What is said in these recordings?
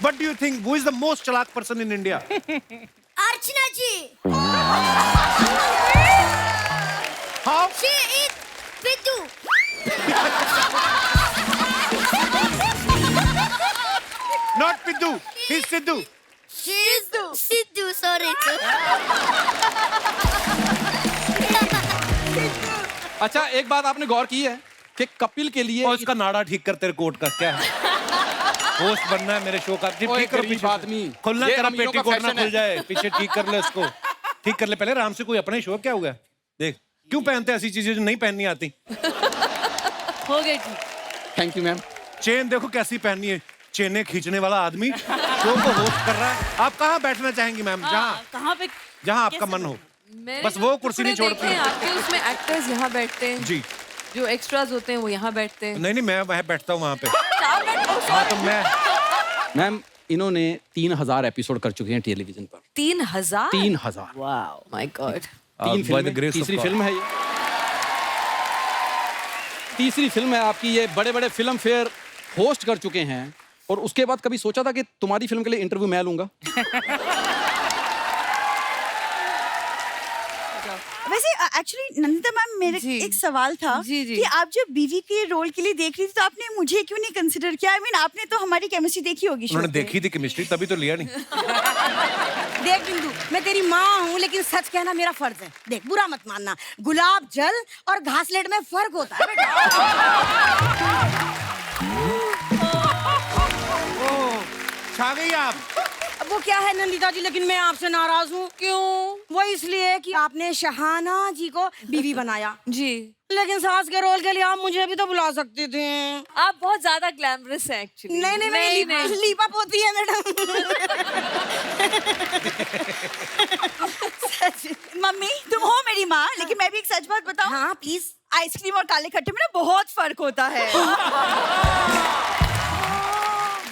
What do you think? Who is the most chalak person in India? Archana ji. How? She is Piddu. Not Piddu. He's Sidhu. She is Siddu. Sorry. अच्छा, एक बात आपने गौर की है कि कपिल के लिए और उसका नाड़ा ठीक कर तेरे कोट का क्या है? होस्ट बनना है मेरे शो का। ठीक करो पीछे आदमी खुलना, तेरा पेटी कोट ना खुल जाए। पीछे ठीक कर ले इसको, ठीक कर ले पहले आराम से। कोई अपने शो क्या हुआ? देख क्यों पहनते ऐसी चीजें जो नहीं पहननी आती। हो गई ठीक. Thank you ma'am. चेन देखो कैसी पहननी है, चेने खींचने वाला आदमी शो को होस्ट कर रहा है। आप कहाँ बैठना चाहेंगी मैम? कहाँ पे? जहाँ आपका मन हो, बस वो कुर्सी नहीं छोड़ती है। आपके उसमें एक्टर्स यहाँ बैठते हैं जी, जो एक्स्ट्राज होते हैं वो यहाँ बैठते हैं. नहीं मैं वहाँ बैठता हूँ वहाँ पे। हाँ तो मैं मैम इन्होंने 3000 एपिसोड कर चुके हैं टेलीविजन पर. 3000. 3000. Wow my God. 3 फिल्में, तीसरी फिल्म है ये. तीसरी फिल्म है आपकी ये. बड़े बड़े फिल्म फेयर होस्ट कर चुके हैं. और उसके बाद कभी सोचा था कि तुम्हारी फिल्म के लिए इंटरव्यू मैं लूंगा? वैसे एक्चुअली नंदिता मैम, मेरे जी. एक सवाल था जी, जी. कि आप जब बीवी के रोल के लिए देख रही थी तो आपने मुझे क्यों नहीं कंसिडर किया? आपने तो हमारी केमिस्ट्री देखी होगी. उन्होंने देखी थी केमिस्ट्री, तभी तो लिया नहीं। देख बिंदु, मैं तेरी माँ हूँ लेकिन सच कहना मेरा फर्ज है. देख बुरा मत मानना, गुलाब जल और घासलेट में फर्क होता है बेटा. छा गई आप। अब वो क्या है नंदिता जी, लेकिन मैं आपसे नाराज हूँ. क्यों? वो इसलिए कि आपने शहाना जी को बीवी बनाया जी. लेकिन सास के रोल के लिए आप मुझे भी तो बुला सकती थी. आप बहुत ज्यादा ग्लैमरस हैं एक्चुअली. नहीं, मैं लीपा पोती है मैडम. मम्मी तुम हो मेरी माँ, लेकिन मैं भी एक सच बात बताऊं. हाँ प्लीज. आइसक्रीम और काले खट्टे में ना बहुत फर्क होता है.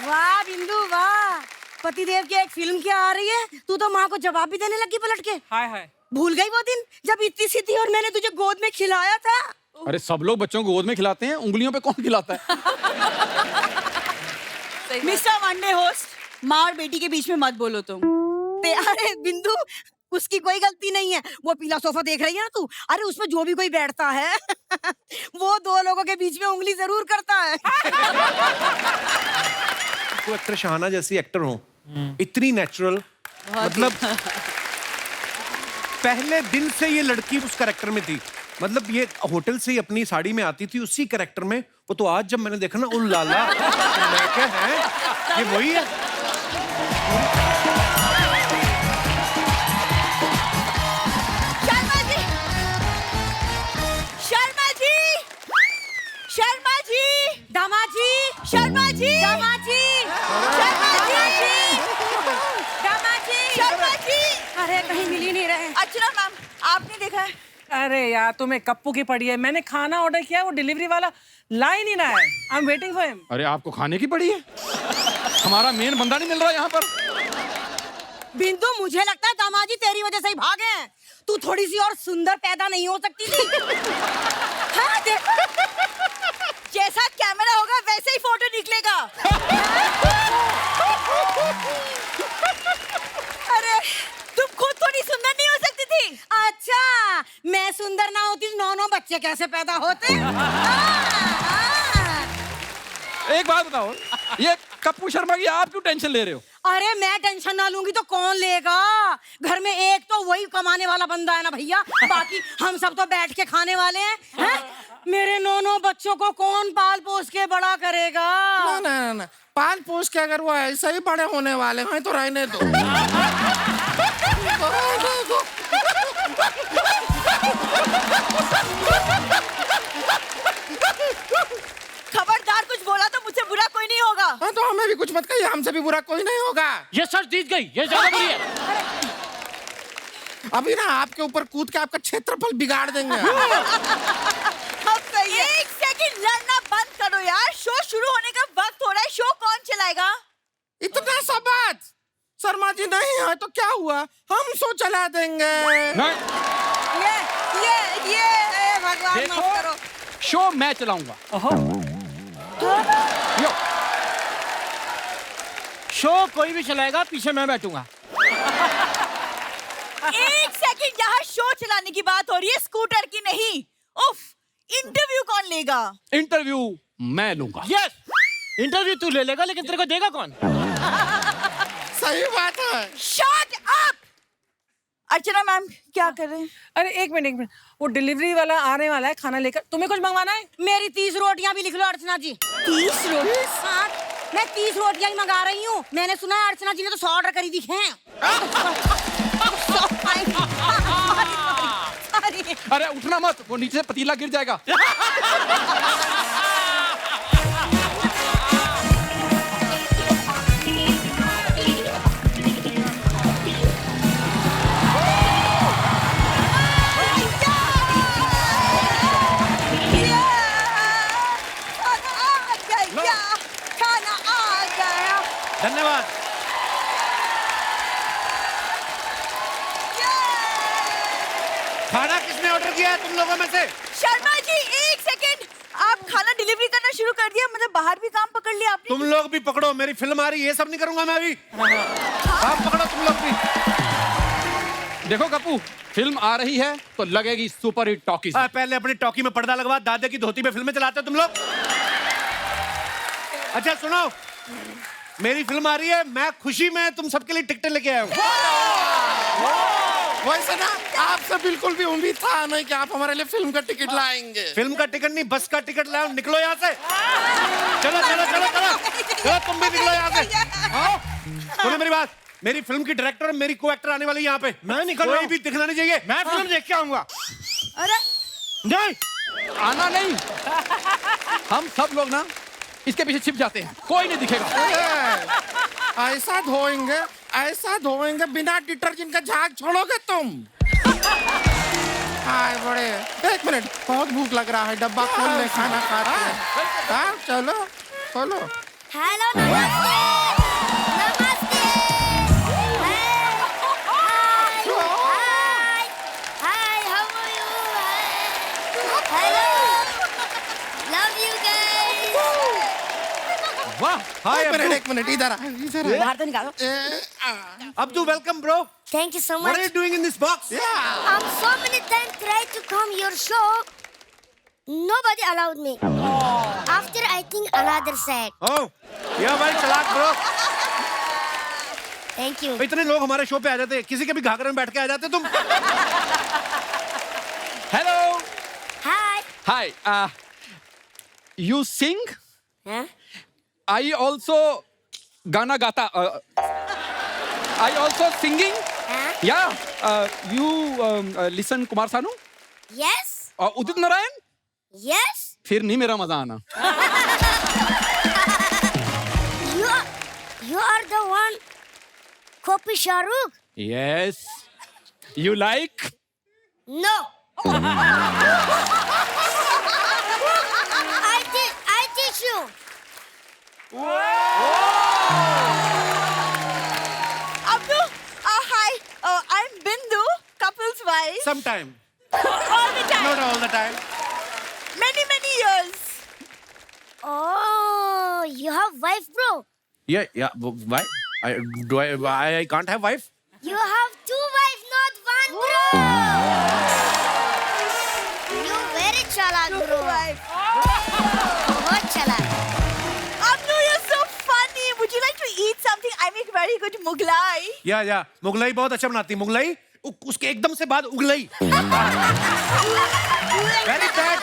वाह बिंदु वाह. पतिदेव की एक फिल्म क्या आ रही है, तू तो माँ को जवाब भी देने लगी पलट के. हाय हाय. भूल गई वो दिन जब इतनी सी थी और मैंने तुझे गोद में खिलाया था. अरे सब लोग बच्चों को गोद में खिलाते हैं, उंगलियों पे कौन खिलाता है? मिस्टर वनडे होस्ट, माँ और बेटी के बीच में मत बोलो तुम. अरे बिंदु, उसकी कोई गलती नहीं है. वो पीला सोफा देख रही है ना तू, अरे उसमें जो भी कोई बैठता है वो दो लोगों के बीच में उंगली जरूर करता है. तो एक्टर शहाना जैसी एक्टर हो, इतनी नेचुरल, मतलब पहले दिन से ये लड़की उस कैरेक्टर में थी. मतलब ये होटल से ही अपनी साड़ी में आती थी उसी कैरेक्टर में. वो तो आज जब मैंने देखा ना, उल लाला, मैं क्या है ये वही है. शर्मा जी, दामाद जी, शर्मा जी, दामाद जी, शर्मा जी, दामाद जी, शर्मा जी. अरे कहीं मिल ही नहीं रहे. अर्चना मैम, आपने देखा है? अरे यार तुम्हें कप्पू की पड़ी है. मैंने खाना ऑर्डर किया, वो डिलीवरी वाला ला ही नहीं रहा है. I am waiting for him. अरे आपको खाने की पड़ी है? हमारा मेन बंदा नहीं मिल रहा यहाँ पर. बिंदु, मुझे लगता है दामाद जी तेरी वजह से ही भागे हैं. तू थोड़ी सी और सुंदर पैदा नहीं हो सकती थी? हाँ, जैसा कैमरा होगा वैसे ही फोटो निकलेगा. अरे तुम खुद थोड़ी सुंदर नहीं हो सकती थी? अच्छा, मैं सुंदर ना होती तो 9 बच्चे कैसे पैदा होते? एक बात बताओ, ये कप्पू शर्मा की आप क्यों टेंशन ले रहे हो? अरे मैं टेंशन ना लूंगी तो कौन लेगा? घर में एक तो वही कमाने वाला बंदा है ना भैया, बाकी हम सब तो बैठ के खाने वाले हैं. मेरे 9 बच्चों को कौन पाल पोस के बड़ा करेगा? ना पाल पोस के अगर वो ऐसा ही बड़े होने वाले हैं तो रहने दो. खबरदार, कुछ बोला तो मुझसे बुरा कोई नहीं होगा. हाँ तो हमें भी कुछ मत कहिए, हमसे भी बुरा कोई नहीं होगा. ये सच जीत गई, ये ज्यादा बुरी है. अभी ना आपके ऊपर कूद के आपका क्षेत्रफल बिगाड़ देंगे. अब सही है. एक सेकंड लड़ना बंद करो यार. शो शुरू होने का वक्त हो रहा है. शो कौन चलाएगा? इतना सा बात. शर्मा जी नहीं है तो क्या हुआ, हम शो चला देंगे. ये भगवान माफ करो. देखो, शो मैं चलाऊंगा. शो कोई भी चलाएगा, पीछे मैं बैठूंगा। एक सेकंड, यहाँ शो चलाने की बात हो रही है, स्कूटर की नहीं। उफ, इंटरव्यू कौन लेगा? इंटरव्यू मैं लूंगा। यस, इंटरव्यू तू ले लेगा, लेकिन तेरे को देगा कौन? सही बात है। Shut up! अर्चना मैम क्या कर रहे हैं? अरे एक मिनट, वो डिलीवरी वाला आने वाला है खाना लेकर। तुम्हें कुछ मंगवाना है? मेरी 30 रोटियां भी लिख लो अर्चना जी। 30 रोटी? हाँ, मैं 30 रोटियां ही मंगा रही हूँ। मैंने सुना है अर्चना जी ने तो 100 ऑर्डर करी दी हैं। अरे उठना मत, वो नीचे से पतीला गिर जाएगा। धन्यवाद। खाना किसने ऑर्डर किया है तुम लोगों में से? शर्मा जी एक सेकंड, आप खाना डिलीवरी करना शुरू कर दिया, मतलब बाहर भी काम पकड़ लिया आपने? तुम लोग भी पकड़ो, मेरी फिल्म आ रही है, ये सब नहीं करूंगा मैं अभी। काम पकड़ो तुम लोग भी। देखो कप्पू, फिल्म आ रही है तो लगेगी सुपर हिट टॉकीज। पहले अपनी टॉकी में पर्दा लगवा, दादा की धोती में फिल्में चलाते हो तुम लोग। अच्छा सुनो, मेरी फिल्म आ रही है, मैं खुशी में तुम सबके लिए टिकटें लेके आया हूँ। वैसे ना आपसे बिल्कुल भी उम्मीद था नहीं कि आप हमारे लिए फिल्म का टिकट लाएंगे। फिल्म का टिकट नहीं, बस का टिकट लाओ, निकलो यहाँ से। चलो चलो चलो चलो चलो, तुम भी निकलो यहाँ से। आओ, सुनो मेरी बात, मेरी फिल्म की डायरेक्टर और मेरी को एक्टर आने वाली यहाँ पे। मैं निकल रहा कोई हूँ। भी दिखना नहीं चाहिए। मैं फिल्म देख के आऊंगा। अरे नहीं, आना नहीं, हम सब लोग ना इसके पीछे छिप जाते हैं, कोई नहीं दिखेगा। ऐसा धोएंगे बिना डिटर्जेंट का झाग छोड़ोगे तुम। हाय बड़े, एक मिनट, बहुत भूख लग रहा है, डब्बा खोल ले, खाना खाते हैं। हाँ चलो खोलो। हेलो नमस्ते। नमस्ते। Hi how are you? Hello, love you guys. वाह, हाय एक मिनट इधर आ, इधर आ। बाहर तो निकालो। Abdu, welcome bro. Thank you so What are you much. doing in this box? I'm so many times tried to come your show. Nobody allowed me. After I think another said. Oh, yeah भाई चालाक bro. Thank you. इतने लोग हमारे show पे आ जाते हैं, किसी के भी घाघरे में बैठ के आ जाते तुम। Hello, Hi. Hi, you sing? Huh? I also गाना गाता, आई ऑल्सो सिंगिंग। Huh? या you listen Kumar Sanu, Yes. Udit Narayan. Yes. फिर नहीं मेरा मजा आना। You are the one. Copy Shahrukh? Yes, you like? No. I teach you. Abdu, hi, I'm Bindu, couple's wife. Sometime, All the time, not all the time. many years. Oh, you have wife, bro. Yeah. Why? I can't have wife. You have two wives, not one, bro. You very chalak, bro. Wife. बहुत chalak. Abdu, you're so funny. Would you like to eat something? I make very good Mughlai. या मुगलाई बहुत अच्छा बनाती, मुगलाई उसके एकदम से बाद उगलाई। Very bad.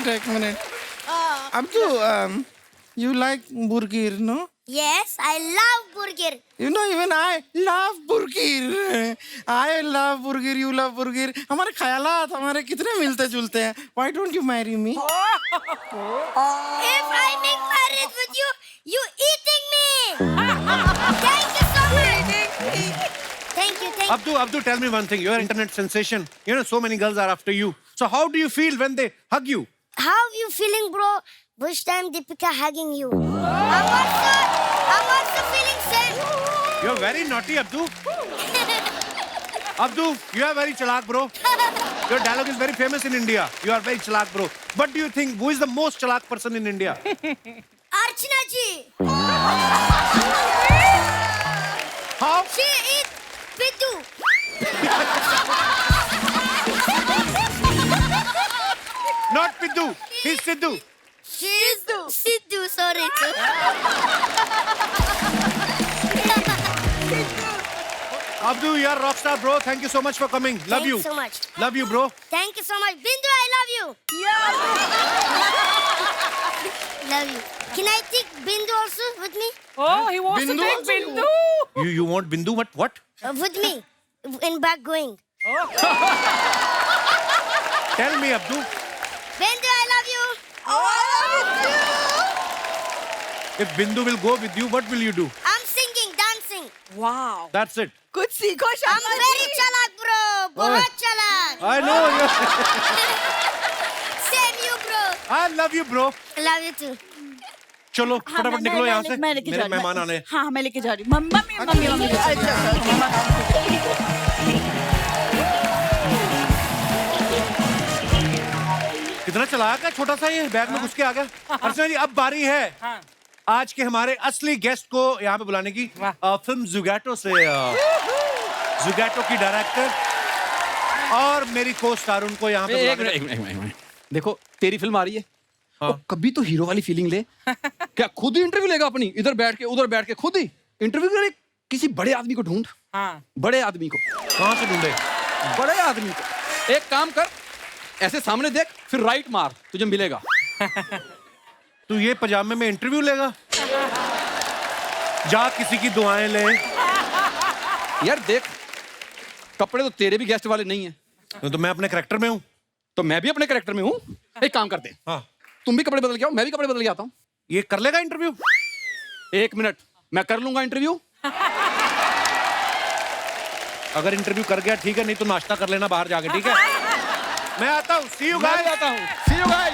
एक minute. Abdu, you like burger, no? Yes, I love burger. You know, even I love burger. I love burger, you love burger. हमारे ख्यालात हमारे कितने मिलते जुलते हैं. Why don't you marry me? If I make marriage with you, you eating me. Thank you so much. Thank you. Abdu, tell me one thing. You're an internet sensation. You know, so many girls are after you. So how do you feel when they hug you? How you feeling, bro? Which time Deepika hugging you? I'm also feeling same. You're very naughty, Abdu. Abdu, you are very chalak, bro. Your dialogue is very famous in India. You are very chalak, bro. What do you think? Who is the most chalak person in India? Archana ji. Sidhu? Sidhu, sorry. Abdu, you are rockstar, bro. Thank you so much for coming. Love you. Thanks so much. Love you, bro. Thank you so much. Bindu, I love you. Love you. Can I take Bindu also with me? Oh, he wants Bindu to take also? Bindu. You want Bindu? What? With me. In back going. Tell me, Abdu. Bindu, I love you. If Bindu will go with you, what will you do? I'm singing, dancing. Wow. That's it. कुछ सीखो I'm Sharma very ji. chalak, bro. बहुत chalak. I know. Same you, bro. I love you, bro. I love you too. चलो हाँ, फटाफट निकलो यहाँ से. मैं लेके जा मेरे रही हूँ। मेहमान आने. हाँ मैं लेके जा रही हूँ मम्मी अच्छा कितना चलाक है, छोटा सा ये बैग में घुस के आ गया. अर्चना जी, अब बारी है हाँ. आज के हमारे असली गेस्ट को यहाँ पे बुलाने की. वाह. फिल्म जुगैटो से जुगैटो की डायरेक्टर और मेरी को स्टार उनको यहाँ पे एक बुलाने मिनट, एक मिनट. देखो तेरी फिल्म आ रही है हाँ. और कभी तो हीरो वाली फीलिंग ले. क्या खुद ही इंटरव्यू लेगा अपनी? इधर बैठ के उधर बैठ के खुद ही इंटरव्यू करे. किसी बड़े आदमी को ढूंढ. हाँ. बड़े आदमी को. कहाँ से ढूंढे? बड़े आदमी को. एक काम कर, ऐसे सामने देख, फिर राइट मार, तुझे मिलेगा. तू ये पजामे में इंटरव्यू लेगा? जा किसी की दुआएं ले. यार देख, कपड़े तो तेरे भी गेस्ट वाले नहीं है. तो मैं अपने कैरेक्टर में हूँ. तो मैं भी अपने कैरेक्टर में हूँ. एक काम करते हैं, हाँ. तुम भी कपड़े बदल के आओ, मैं भी कपड़े बदल के आता हूँ. ये कर लेगा इंटरव्यू? एक मिनट, मैं कर लूंगा इंटरव्यू. अगर इंटरव्यू कर गया ठीक है, नहीं तो नाश्ता कर लेना बाहर जाके. ठीक है, मैं आता हूँ. सी यू मैं गाइस. भी आता हूँ. See you guys.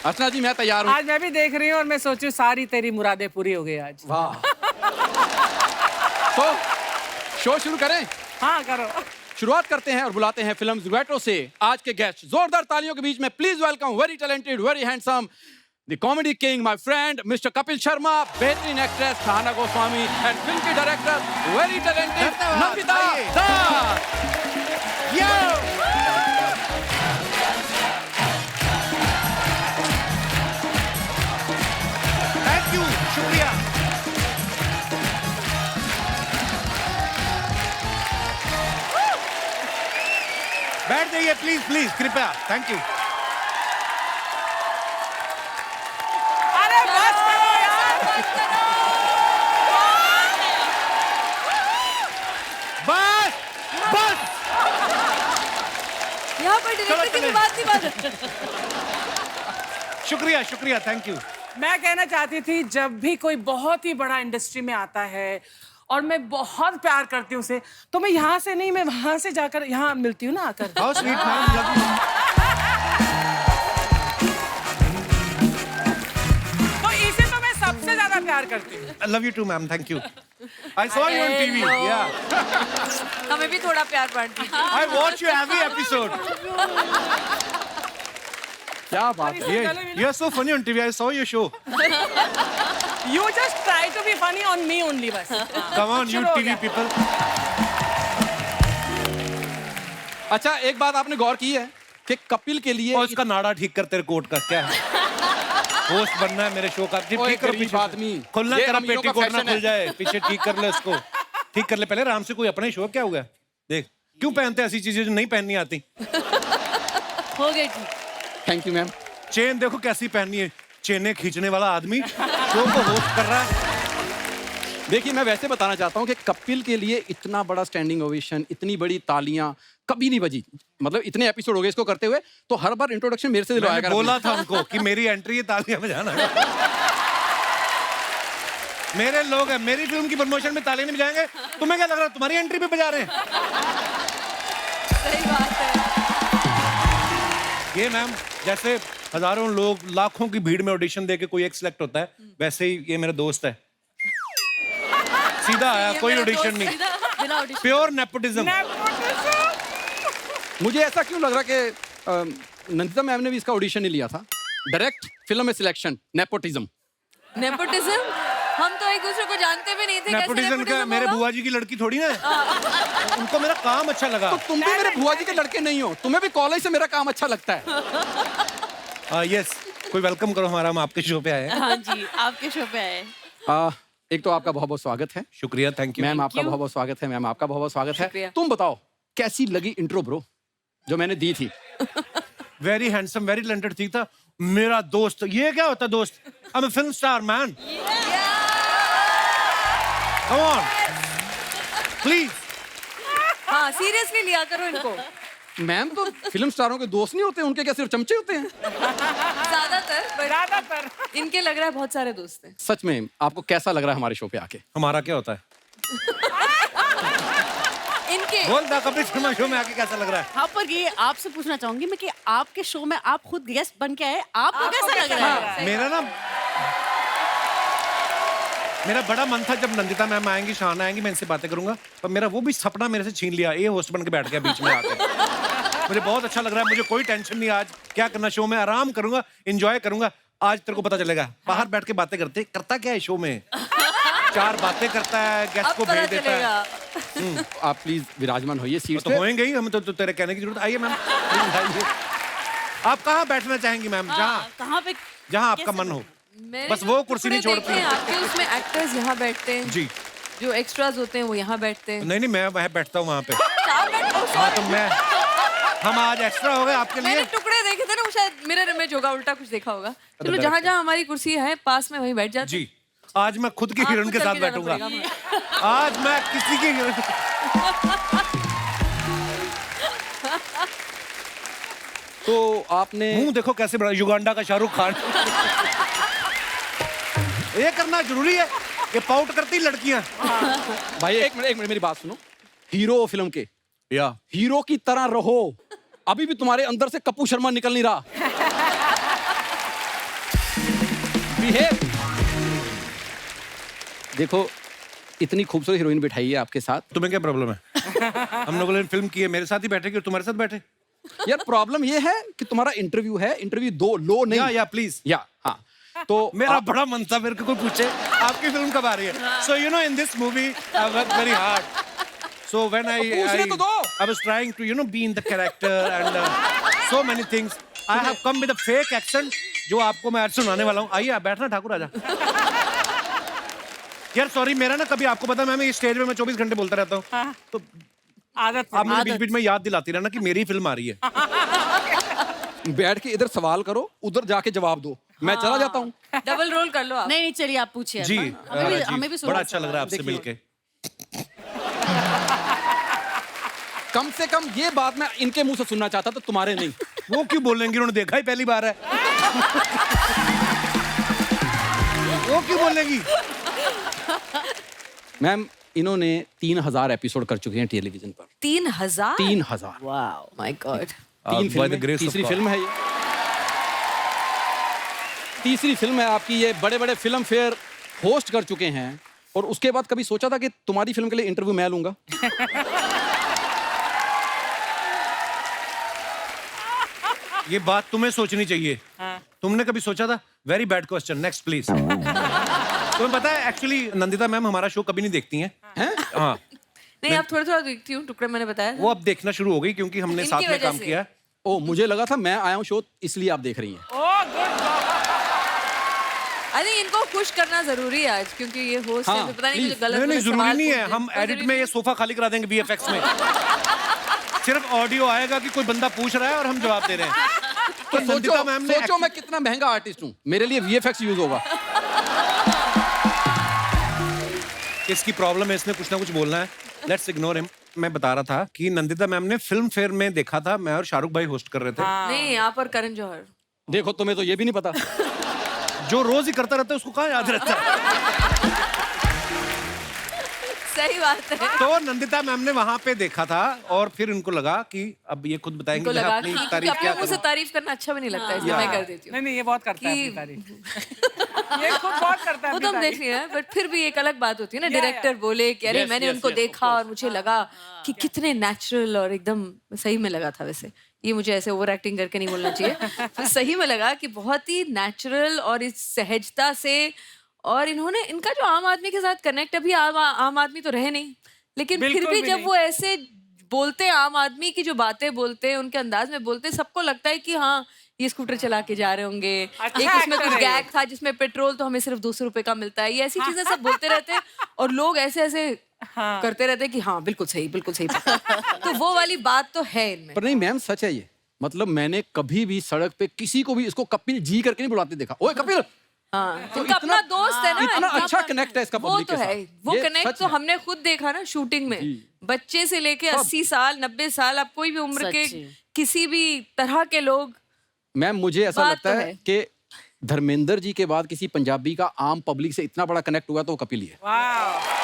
अर्चना जी मैं तैयार हूँ. आज मैं भी देख रही हूँ और मैं सोचूं सारी तेरी मुरादें पूरी हो गई आज. वाह. तो शो शुरू करें. हाँ करो. शुरुआत करते हैं और बुलाते हैं फिल्म जुगैटो से आज के गेस्ट. जोरदार तालियों के बीच में please welcome very talented, very handsome, the comedy king my friend mister Kapil Sharma, बेहतरीन actress Sahana Goswami and film की director very talented Namita Das. Thank you, शुक्रिया. बैठ जाइए प्लीज प्लीज, कृपया. Thank you. अरे बस करो यार. बस बस. यहाँ पर डायरेक्टर की चलो, भी बात नहीं बात. शुक्रिया शुक्रिया, थैंक यू. मैं कहना चाहती थी जब भी कोई बहुत ही बड़ा इंडस्ट्री में आता है और मैं बहुत प्यार करती हूँ उसे, तो मैं यहाँ से नहीं, मैं वहां से जाकर यहाँ मिलती हूँ ना आकर. How sweet ma'am, love you. तो इसे तो मैं सबसे ज्यादा प्यार करती हूँ. I love you too, ma'am. Thank you. I saw you on TV. Yeah. हमें भी थोड़ा प्यार बांट दीजिए. I watch you every episode. क्या बात है. You're so funny on TV. I saw your show. You just try to be funny on me only बस. Come on, you शुरू हो TV गया. people. अच्छा एक बात आपने गौर की है कि कपिल के लिए और उसका नाड़ा ठीक कर तेरे कोट का क्या है? होस्ट बनना है मेरे शो का. ठीक ओए, करो गरीब पीछे. आदमी. खुलना ये तेरा अमीरों का पेटीकोट ना fashion है. खुल जाए. पीछे ठीक कर ले इसको. ठीक कर ले पहले आराम से. कोई अपना ही शो क्या हुआ? देख क्यों पहनते ऐसी चीजें जो नहीं पहननी आती. हो गई ठीक. Thank you ma'am. चेन देखो कैसी पहननी है. चेने खींचने वाला आदमी शो को होस्ट कर रहा है. देखिए मैं वैसे बताना चाहता हूँ कि कपिल के लिए इतना बड़ा स्टैंडिंग ओवेशन, इतनी बड़ी तालियां कभी नहीं बजी. मतलब इतने एपिसोड हो गए इसको करते हुए, तो हर बार इंट्रोडक्शन मेरे से दिलवाया मैंने कर. बोला था उनको कि मेरी एंट्री है, तालियां बजाना. मेरे लोग हैं, मेरी फिल्म की प्रमोशन में तालियां नहीं बजाएंगे. तुम्हें क्या लग रहा है तुम्हारी एंट्री पे बजा रहे हैं? सही बात है. ये मैम जैसे हजारों लोग लाखों की भीड़ में ऑडिशन दे के कोई एक सिलेक्ट होता है, वैसे ही ये मेरा दोस्त है, सीधा आया, कोई ऑडिशन नहीं, बिना ऑडिशन। Pure nepotism. मुझे ऐसा क्यों लग रहा कि नंदिता मैम ने भी इसका ऑडिशन नहीं लिया था? डायरेक्ट फिल्म में सिलेक्शन, नेपोटिज्म। नेपोटिज्म? हम तो एक दूसरे को जानते भी नहीं थे। कैसे नेपोटिज्म का नेपोटिज्म मेरे होगा? बुआ जी की लड़की थोड़ी ना है। उनको मेरा काम अच्छा लगा। तो तुम भी मेरे बुआ जी के लड़के नहीं हो, तुम्हें भी कॉलेज से मेरा काम अच्छा लगता है। यस, कोई वेलकम करो हमारा, हम आपके शो पे आए हैं। हाँ जी, आपके शो पे आए। एक तो आपका बहुत बहुत स्वागत है शुक्रिया, थैंक यू मैम, आपका बहुत बहुत स्वागत है मैम, आपका बहुत बहुत स्वागत है। शुक्रिया। तुम बताओ कैसी लगी इंट्रो ब्रो जो मैंने दी थी? वेरी हैंडसम, वेरी टैलेंटेड ठीक था मेरा दोस्त। ये क्या होता है दोस्त? I am a film star man, come on please. हाँ, सीरियसली लिया करो इनको। मैम तो फिल्म स्टारों के दोस्त नहीं होते, उनके क्या सिर्फ चमचे होते हैं? ज्यादातर इनके लग रहा है बहुत सारे दोस्त हैं। सच में आपको कैसा लग रहा है हमारे शो पे आके? हमारा क्या होता है? इनके बोल दा कपिल शर्मा शो में आके कैसा लग रहा है? हाँ, पर ये आपसे पूछना चाहूंगी मैं कि आपके शो में आप खुद गेस्ट बन के आए, आपको कैसा लग रहा है? मेरा ना मेरा बड़ा मन था जब नंदिता मैम आएंगी, शान आएंगी, मैं इनसे बातें करूंगा, पर मेरा वो भी सपना मेरे से छीन लिया। ये होस्ट बन के बैठ गया बीच में आके। मुझे बहुत अच्छा लग रहा है, मुझे कोई टेंशन नहीं। आज क्या करना, शो में आराम करूंगा, एंजॉय करूंगा। आज तेरे को पता चलेगा, बाहर बैठ के बातें करता क्या है शो में? 4 बातें करता है, गेस्ट अब को पता भेज देता है। चलेगा। आप प्लीज विराजमान होइए सीट तो पे। होएंगे ही, हमें तो तेरे कहने की जरूरत। आइए मैम, प्लीज आइए। आप कहाँ बैठना चाहेंगी मैम? कहाँ पे? जहाँ आपका मन हो। मैंने बस जो वो कुर्सी नहीं टुकड़े छोड़ती। देखे हैं आपके, उसमें एक्टर्स यहाँ बैठते हैं, जी जो एक्स्ट्राज होते हैं वो यहाँ बैठते हैं। नहीं, मैं वहाँ बैठता हूँ वहाँ पे। चार बैठ- oh, हाँ sorry। तो हम आज एक्स्ट्रा हो गए आपके मैंने लिए। टुकड़े देखे थे ना, वो शायद मिरर इमेज होगा, उल्टा कुछ देखा होगा। चलो, डायरेक्टर। जहाँ जहाँ हमारी कुर्सी है पास में वहीं बैठ जाते। जी, आज मैं खुद की आपको हिरण के चल साथ के जाना बैठूंगा। पड़ेगा। आज मैं किसी की हिरण। तो आपने मुंह देखो कैसे बड़ा, युगांडा का शाहरुख खान। ये करना जरूरी है, ये पाउट करती लड़कियां। भाई एक मिनट मेरी बात सुनो। हीरो फिल्म के या हीरो की तरह रहो। अभी भी तुम्हारे अंदर से कपूर शर्मा निकल नहीं रहा। Behave। देखो इतनी खूबसूरत हीरोइन बिठाई है आपके साथ। तुम्हें क्या प्रॉब्लम है? हम लोगों ने फिल्म की है, मेरे साथ ही बैठे कि तुम्हारे साथ बैठे? यार प्रॉब्लम ये है कि तुम्हारा इंटरव्यू है, इंटरव्यू दो लो नहीं। या प्लीज। या हाँ तो मेरा बड़ा मन था, मेरे को कोई पूछे आपकी फिल्म कब आ रही है। So you know in this movie I work very hard. So when पूछने तो दो। I was trying to be in the character and so many things. I have come with a fake accent जो आपको मैं आज सुनाने वाला हूँ। आइए आप बैठना ठाकुर आजा। यार सॉरी, मेरा ना कभी आपको पता मैं स्टेज पे मैं 24 घंटे बोलता रहता हूँ, तो आदत आप मुझे बीच बीच में याद दिलाती रहना कि मेरी फिल्म आ रही है। बैठ के इधर सवाल करो, उधर जाके जवाब दो। मैं चला जाता हूँ। डबल रोल कर लो आप। नहीं, चलिए आप पूछिए। जी हमें भी बड़ा अच्छा लग रहा है आपसे देखिए। मिलके। कम से कम ये बात मैं इनके मुंह से सुनना चाहता था, तुम्हारे नहीं। वो क्यों बोलेंगे, उन्होंने देखा ही पहली बार है। वो क्यों बोलेंगी? मैम इन्होंने 3000 एपिसोड कर चुके हैं टेलीविजन पर। 3000? 3000। Wow my God. 3 फिल्में, तीसरी फिल्म है ये। तीसरी फिल्म है आपकी ये। बड़े बड़े फिल्म फेयर होस्ट कर चुके हैं। और उसके बाद कभी सोचा था कि तुम्हारी फिल्म के लिए इंटरव्यू मैं लूंगा? ये बात तुम्हें सोचनी चाहिए। तुमने कभी सोचा था? Very bad question, next please. तुम्हें पता है एक्चुअली नंदिता मैम हमारा शो कभी नहीं देखती हैं। हाँ, नहीं, आप थोड़ा थोड़ा देखती हूँ, टुकड़े मैंने बताया था। वो अब देखना शुरू हो गई क्योंकि हमने इनकी साथ में वजह काम से। किया है। ओ मुझे लगा था मैं आया हूँ शो इसलिए आप देख रही हैं। आई थिंक इनको खुश करना जरूरी है आज, क्योंकि ये होस्ट हाँ, है, पता नहीं कुछ please। गलत नहीं गलत जरूरी सवाल नहीं है, पूछ दें। हम कोई एडिट जरूरी में ये नहीं। सोफा खाली करा देंगे VFX में। सिर्फ ऑडियो आएगा कि कोई बंदा पूछ रहा है और हम जवाब दे रहे हैं। तो नंदिता मैम ने सोचो मैं कितना महंगा आर्टिस्ट हूँ, मेरे लिए VFX यूज होगा। इसकी प्रॉब्लम है, इसने कुछ ना कुछ बोलना है। Let's ignore him. मैं बता रहा था कि नंदिता मैम ने फिल्म फेयर में देखा था, मैं और शाहरुख भाई होस्ट कर रहे थे। नहीं, यहाँ पर करण जौहर। देखो तुम्हें तो ये भी नहीं पता। जो रोज ही करता रहता है उसको कहाँ याद रहता है? सही बात है। तो नंदिता मैम ने वहां पे देखा था और फिर उनको लगा कि अब ये खुद बताएंगे उनको मैं लगा अपनी कि तारीफ क्या अपने मुंह से करूं। तारीफ करना अच्छा भी नहीं लगता, इसलिए मैं कर देती हूँ। नहीं ये बहुत करता है कि- अपनी तारीफ। ये खुद बहुत करता है वो अपनी तो हम देख तारीफ। रहे हैं, बट फिर भी एक अलग बात होती है ना, या। डायरेक्टर बोले कि अरे Yes, मैंने yes, उनको yes, देखा और मुझे लगा कि कितने नेचुरल और एकदम सही में लगा था। वैसे ये मुझे ऐसे ओवर एक्टिंग करके नहीं बोलना चाहिए, तो सही में लगा कि बहुत ही नेचुरल और इस सहजता से, और इन्होंने इनका जो आम आदमी के साथ कनेक्ट, अभी आम आदमी तो रहे नहीं, लेकिन फिर बिल्कुल भी भी जब नहीं। वो ऐसे बोलते हैं, आम आदमी की जो बातें बोलते हैं उनके अंदाज में बोलते हैं, सबको लगता है कि हाँ ये स्कूटर चला के जा रहे होंगे। अच्छा एक उसमें actor कुछ है ये। गैग था जिसमें पेट्रोल तो हमें सिर्फ 200 रुपए का मिलता है, ये ऐसी चीजें सब बोलते रहते हैं और लोग ऐसे ऐसे करते रहते हैं कि हाँ बिल्कुल सही बिल्कुल सही। तो वो वाली बात तो है इनमें। पर नहीं मैम, सच है ये। मतलब मैंने कभी भी सड़क पे किसी को भी इसको कपिल जी करके नहीं बुलाते देखा। ओए कपिल। हाँ, इनका अपना दोस्त है ना, इतना इनका अच्छा अपना- connect है इसका वो public तो के है, साथ। वो ये कनेक्ट सच तो है। हमने खुद देखा ना शूटिंग में। बच्चे से लेके 80 साल 90 साल, आप कोई भी उम्र के किसी भी तरह के लोग। मैम मुझे ऐसा बात लगता तो है है। कि धर्मेंद्र जी के बाद किसी पंजाबी का आम पब्लिक से इतना बड़ा कनेक्ट हुआ तो वो कपिल ही है। वाह,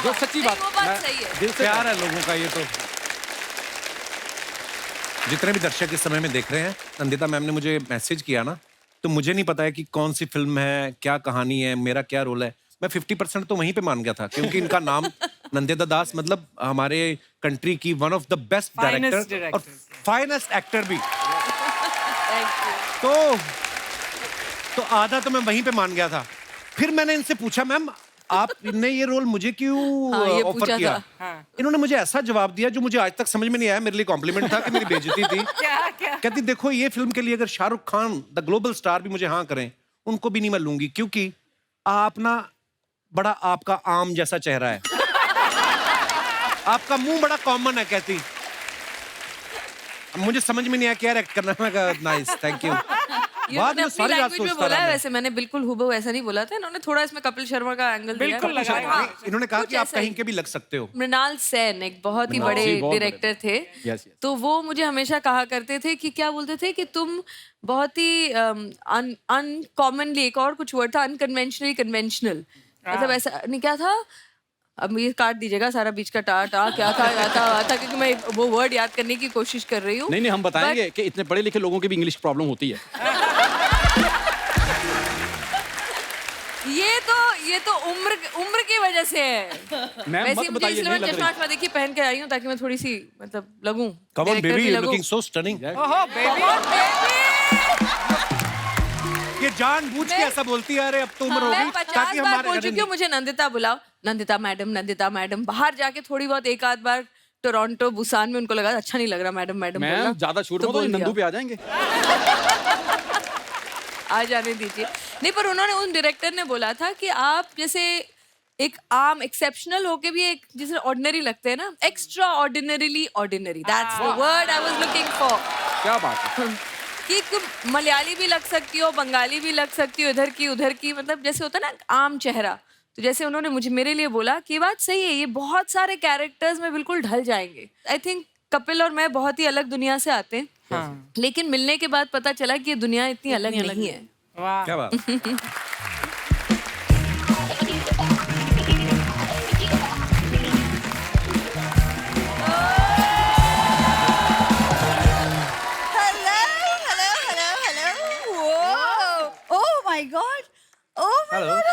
जो सच्ची बात, वो बात मैं सही है। दिल से प्यार है लोगों का। ये तो जितने भी दर्शक इस समय में देख रहे हैं, नंदिता मैम ने मुझे मैसेज किया ना, तो मुझे नहीं पता है कि कौन सी फिल्म है, क्या कहानी है, मेरा क्या रोल है। मैं 50% तो वहीं पे मान गया था, क्योंकि इनका नाम नंदिता दास, मतलब हमारे कंट्री की one of the best Finest director और directors। फाइनेस्ट एक्टर भी। तो आधा तो मैं वहीं पे मान गया था। फिर मैंने इनसे पूछा, मैम आपने ये रोल मुझे क्यों हाँ, ये ऑफर पूछा किया? था। हाँ। इन्होंने मुझे ऐसा जवाब दिया जो मुझे आज तक समझ में नहीं आया। मेरे लिए कॉम्प्लीमेंट था कि मेरी बेइज्जती थी। क्या क्या कहती देखो, ये फिल्म के लिए अगर Shahrukh Khan the global star भी मुझे हाँ करें, उनको भी नहीं मैं लूंगी, क्योंकि आप ना बड़ा आपका आम जैसा चेहरा है, आपका मुंह बड़ा कॉमन है। कहती अब मुझे समझ में नहीं आया क्या एक्ट करना। मैं कहा नाइस, थैंक यू। ये बाद मैंने में अपनी सारी रात लैंग्वेज में सोचता बोला रहा है, मैं। वैसे मैंने बिल्कुल हूबहू ऐसा नहीं बोला था। इन्होंने थोड़ा इसमें कपिल शर्मा का एंगल दिया है। बिल्कुल लगाया। हाँ, इन्होंने कहा कुछ कि आप ऐसा ही। कहीं के भी लग सकते हो। मृणाल सेन एक बहुत ही मृणाल बड़े जी, बहुत बड़े। डायरेक्टर थे। Yes, yes. तो वो मुझे हमेशा कहा करते थे कि क्या बोलते थे कि तुम बहुत ही अनकॉमनली, एक और कुछ वर्ड था, अनकन्वेंशनली कन्वेंशनल। मतलब ऐसा नहीं, क्या था, अब ये काट दीजिएगा सारा बीच का टा क्या था क्योंकि मैं वो वर्ड याद करने की कोशिश कर रही हूँ। नहीं हम बताएंगे कि इतने पढ़े लिखे लोगों की भी इंग्लिश प्रॉब्लम होती है। ये तो उम्र की वजह से है। मैम वैसे मत मुझे बताइए, इसलिए नहीं मैं लग चश्मा रही। देखिए पहन के आई हूँ ताकि मैं थोड़ी सी मतलब लगूं। कम ऑन director बेबी, भी यू लगूं। Looking so stunning. ओहो बेबी, ये जानबूझ के ऐसा बोलती है। अरे अब तो उम्र हो मैं गई 50 बार बोल चुकी हूँ मुझे नंदिता बुलाओ, नंदिता मैडम। बाहर जाके थोड़ी बहुत एक आध बार टोरंटो बुसान में उनको लगा अच्छा नहीं लग रहा मैडम बोलना। मैम ज्यादा छूट तो मत दो, बोल नंदू दिया। पे आ जाएंगे। आ जाने दीजिए। नहीं, पर उन्होंने, उन डायरेक्टर ने बोला था कि आप जैसे एक आम एक्सेप्शनल होके भी एक जैसे ऑर्डिनरी लगते हैं ना, extra ordinarily ordinary, that's the word I was looking for. क्या बात है। कि तुम मलयाली भी लग सकती हो, बंगाली भी लग सकती हो, इधर की उधर की, मतलब जैसे होता है ना आम चेहरा। तो जैसे उन्होंने मुझे मेरे लिए बोला कि ये बात सही है, ये बहुत सारे कैरेक्टर्स में बिल्कुल ढल जाएंगे। आई थिंक कपिल और मैं बहुत ही अलग दुनिया से आते हैं। हाँ। लेकिन मिलने के बाद पता चला कि ये दुनिया इतनी अलग नहीं है। वाह, क्या बात। Hello. Whoa. Oh my God. Oh my hello. God.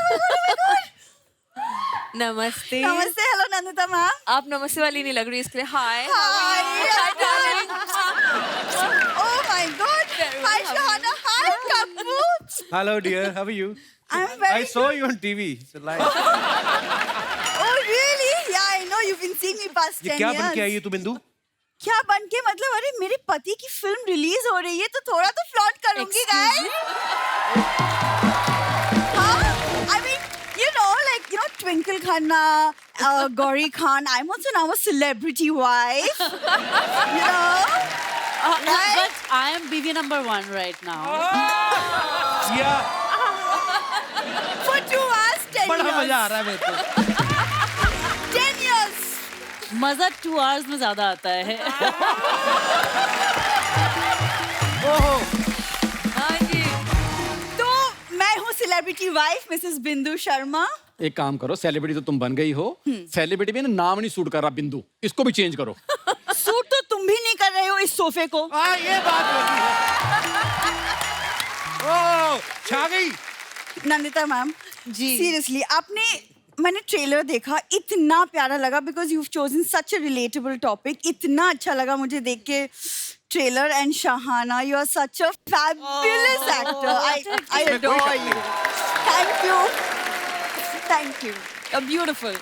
नमस्ते। नमस्ते. Hello Nandita ma'am. आप नमस्ते वाली नहीं लग रही इसके लिए hi. Oh my God. Hi Shahana. Hi Kapu. Hello dear, how are you? I'm very. I saw you on TV. It's live. Oh really? Yeah, I know you've been seeing me past 10 ये क्या बन के आई years. है तू बिंदु? क्या बन के मतलब? अरे मेरे पति की फिल्म रिलीज हो रही है तो थोड़ा तो फ्लॉन्ट करूंगी guys. I mean, Twinkle Khanna, Gauri Khan. I'm also now a celebrity wife. But I am BB number 1 right now. Yeah. For 2 hours, 10 बड़ा years. मजा आ रहा है मेरे को। 10 years. मजा 2 hours में ज्यादा आता है। ओहो। हाँ जी। तो मैं हूँ सेलिब्रिटी वाइफ मिसेस बिंदु शर्मा एक काम करो, सेलिब्रिटी तो तुम बन गई हो, सेलिब्रिटी में ना नाम नहीं सूट कर रहा बिंदु, इसको भी चेंज करो। सूट तो तुम भी नहीं कर रहे हो इस सोफे को। ये बात होती है। ओ, छा गई। नंदिता मैम जी, सीरियसली मैंने ट्रेलर देखा, इतना प्यारा लगा because you chosen such a relatable topic. इतना अच्छा लगा मुझे देख के trailer. And Shahana, you are such a fabulous actor. I adore you. Thank you. Beautiful.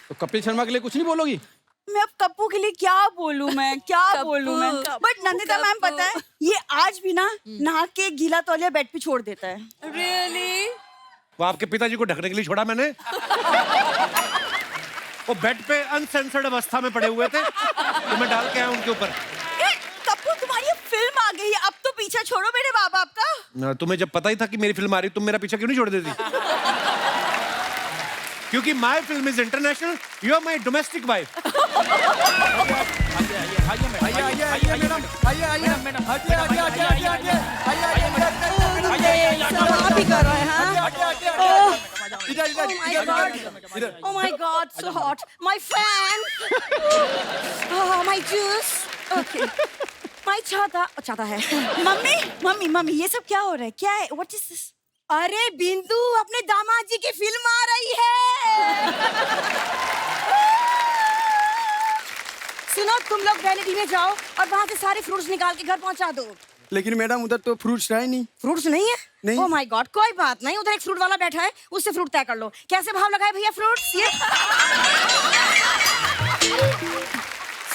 तो कपिल शर्मा के लिए कुछ नहीं बोलोगी? मैं अब कप्पू के लिए क्या बोलूं मैं, क्या बोलूं मैं? बट नंदिता मैम पता है, ये आज भी ना नहा के गीला तौलिया बेड पे छोड़ देता है। रियली? वो आपके पिताजी को ढकने के लिए छोड़ा मैंने। वो बेड पे अनसेंसर्ड अवस्था में पड़े हुए थे, तो मैं डाल के आया उनके ऊपर। कप्पू, तुम्हारी फिल्म आ गई है, अब तो पीछा छोड़ो मेरे माँ बाप का। तुम्हें जब पता ही था कि मेरी फिल्म आ रही, तुम मेरा पीछा क्यों नहीं छोड़ देती? क्योंकि my film is international, you are my domestic wife. आप ही कर रहे हैं? Oh my God, so hot. My fan. Oh, my juice. Okay. My छाता है. मम्मी, ये सब क्या हो रहा है? क्या है? What is this? अरे बिंदु, अपने दामाद जी की फिल्म आ रही है। सुनो, तुम लोग वैनिटी में जाओ और वहाँ से सारे फ्रूट्स निकाल के घर पहुँचा दो। लेकिन मैडम उधर तो फ्रूट्स है नहीं। फ्रूट्स नहीं है? नहीं। ओह माय गॉड, कोई बात नहीं, उधर एक फ्रूट वाला बैठा है, उससे फ्रूट तय कर लो। कैसे भाव लगाए भैया फ्रूट्स ये?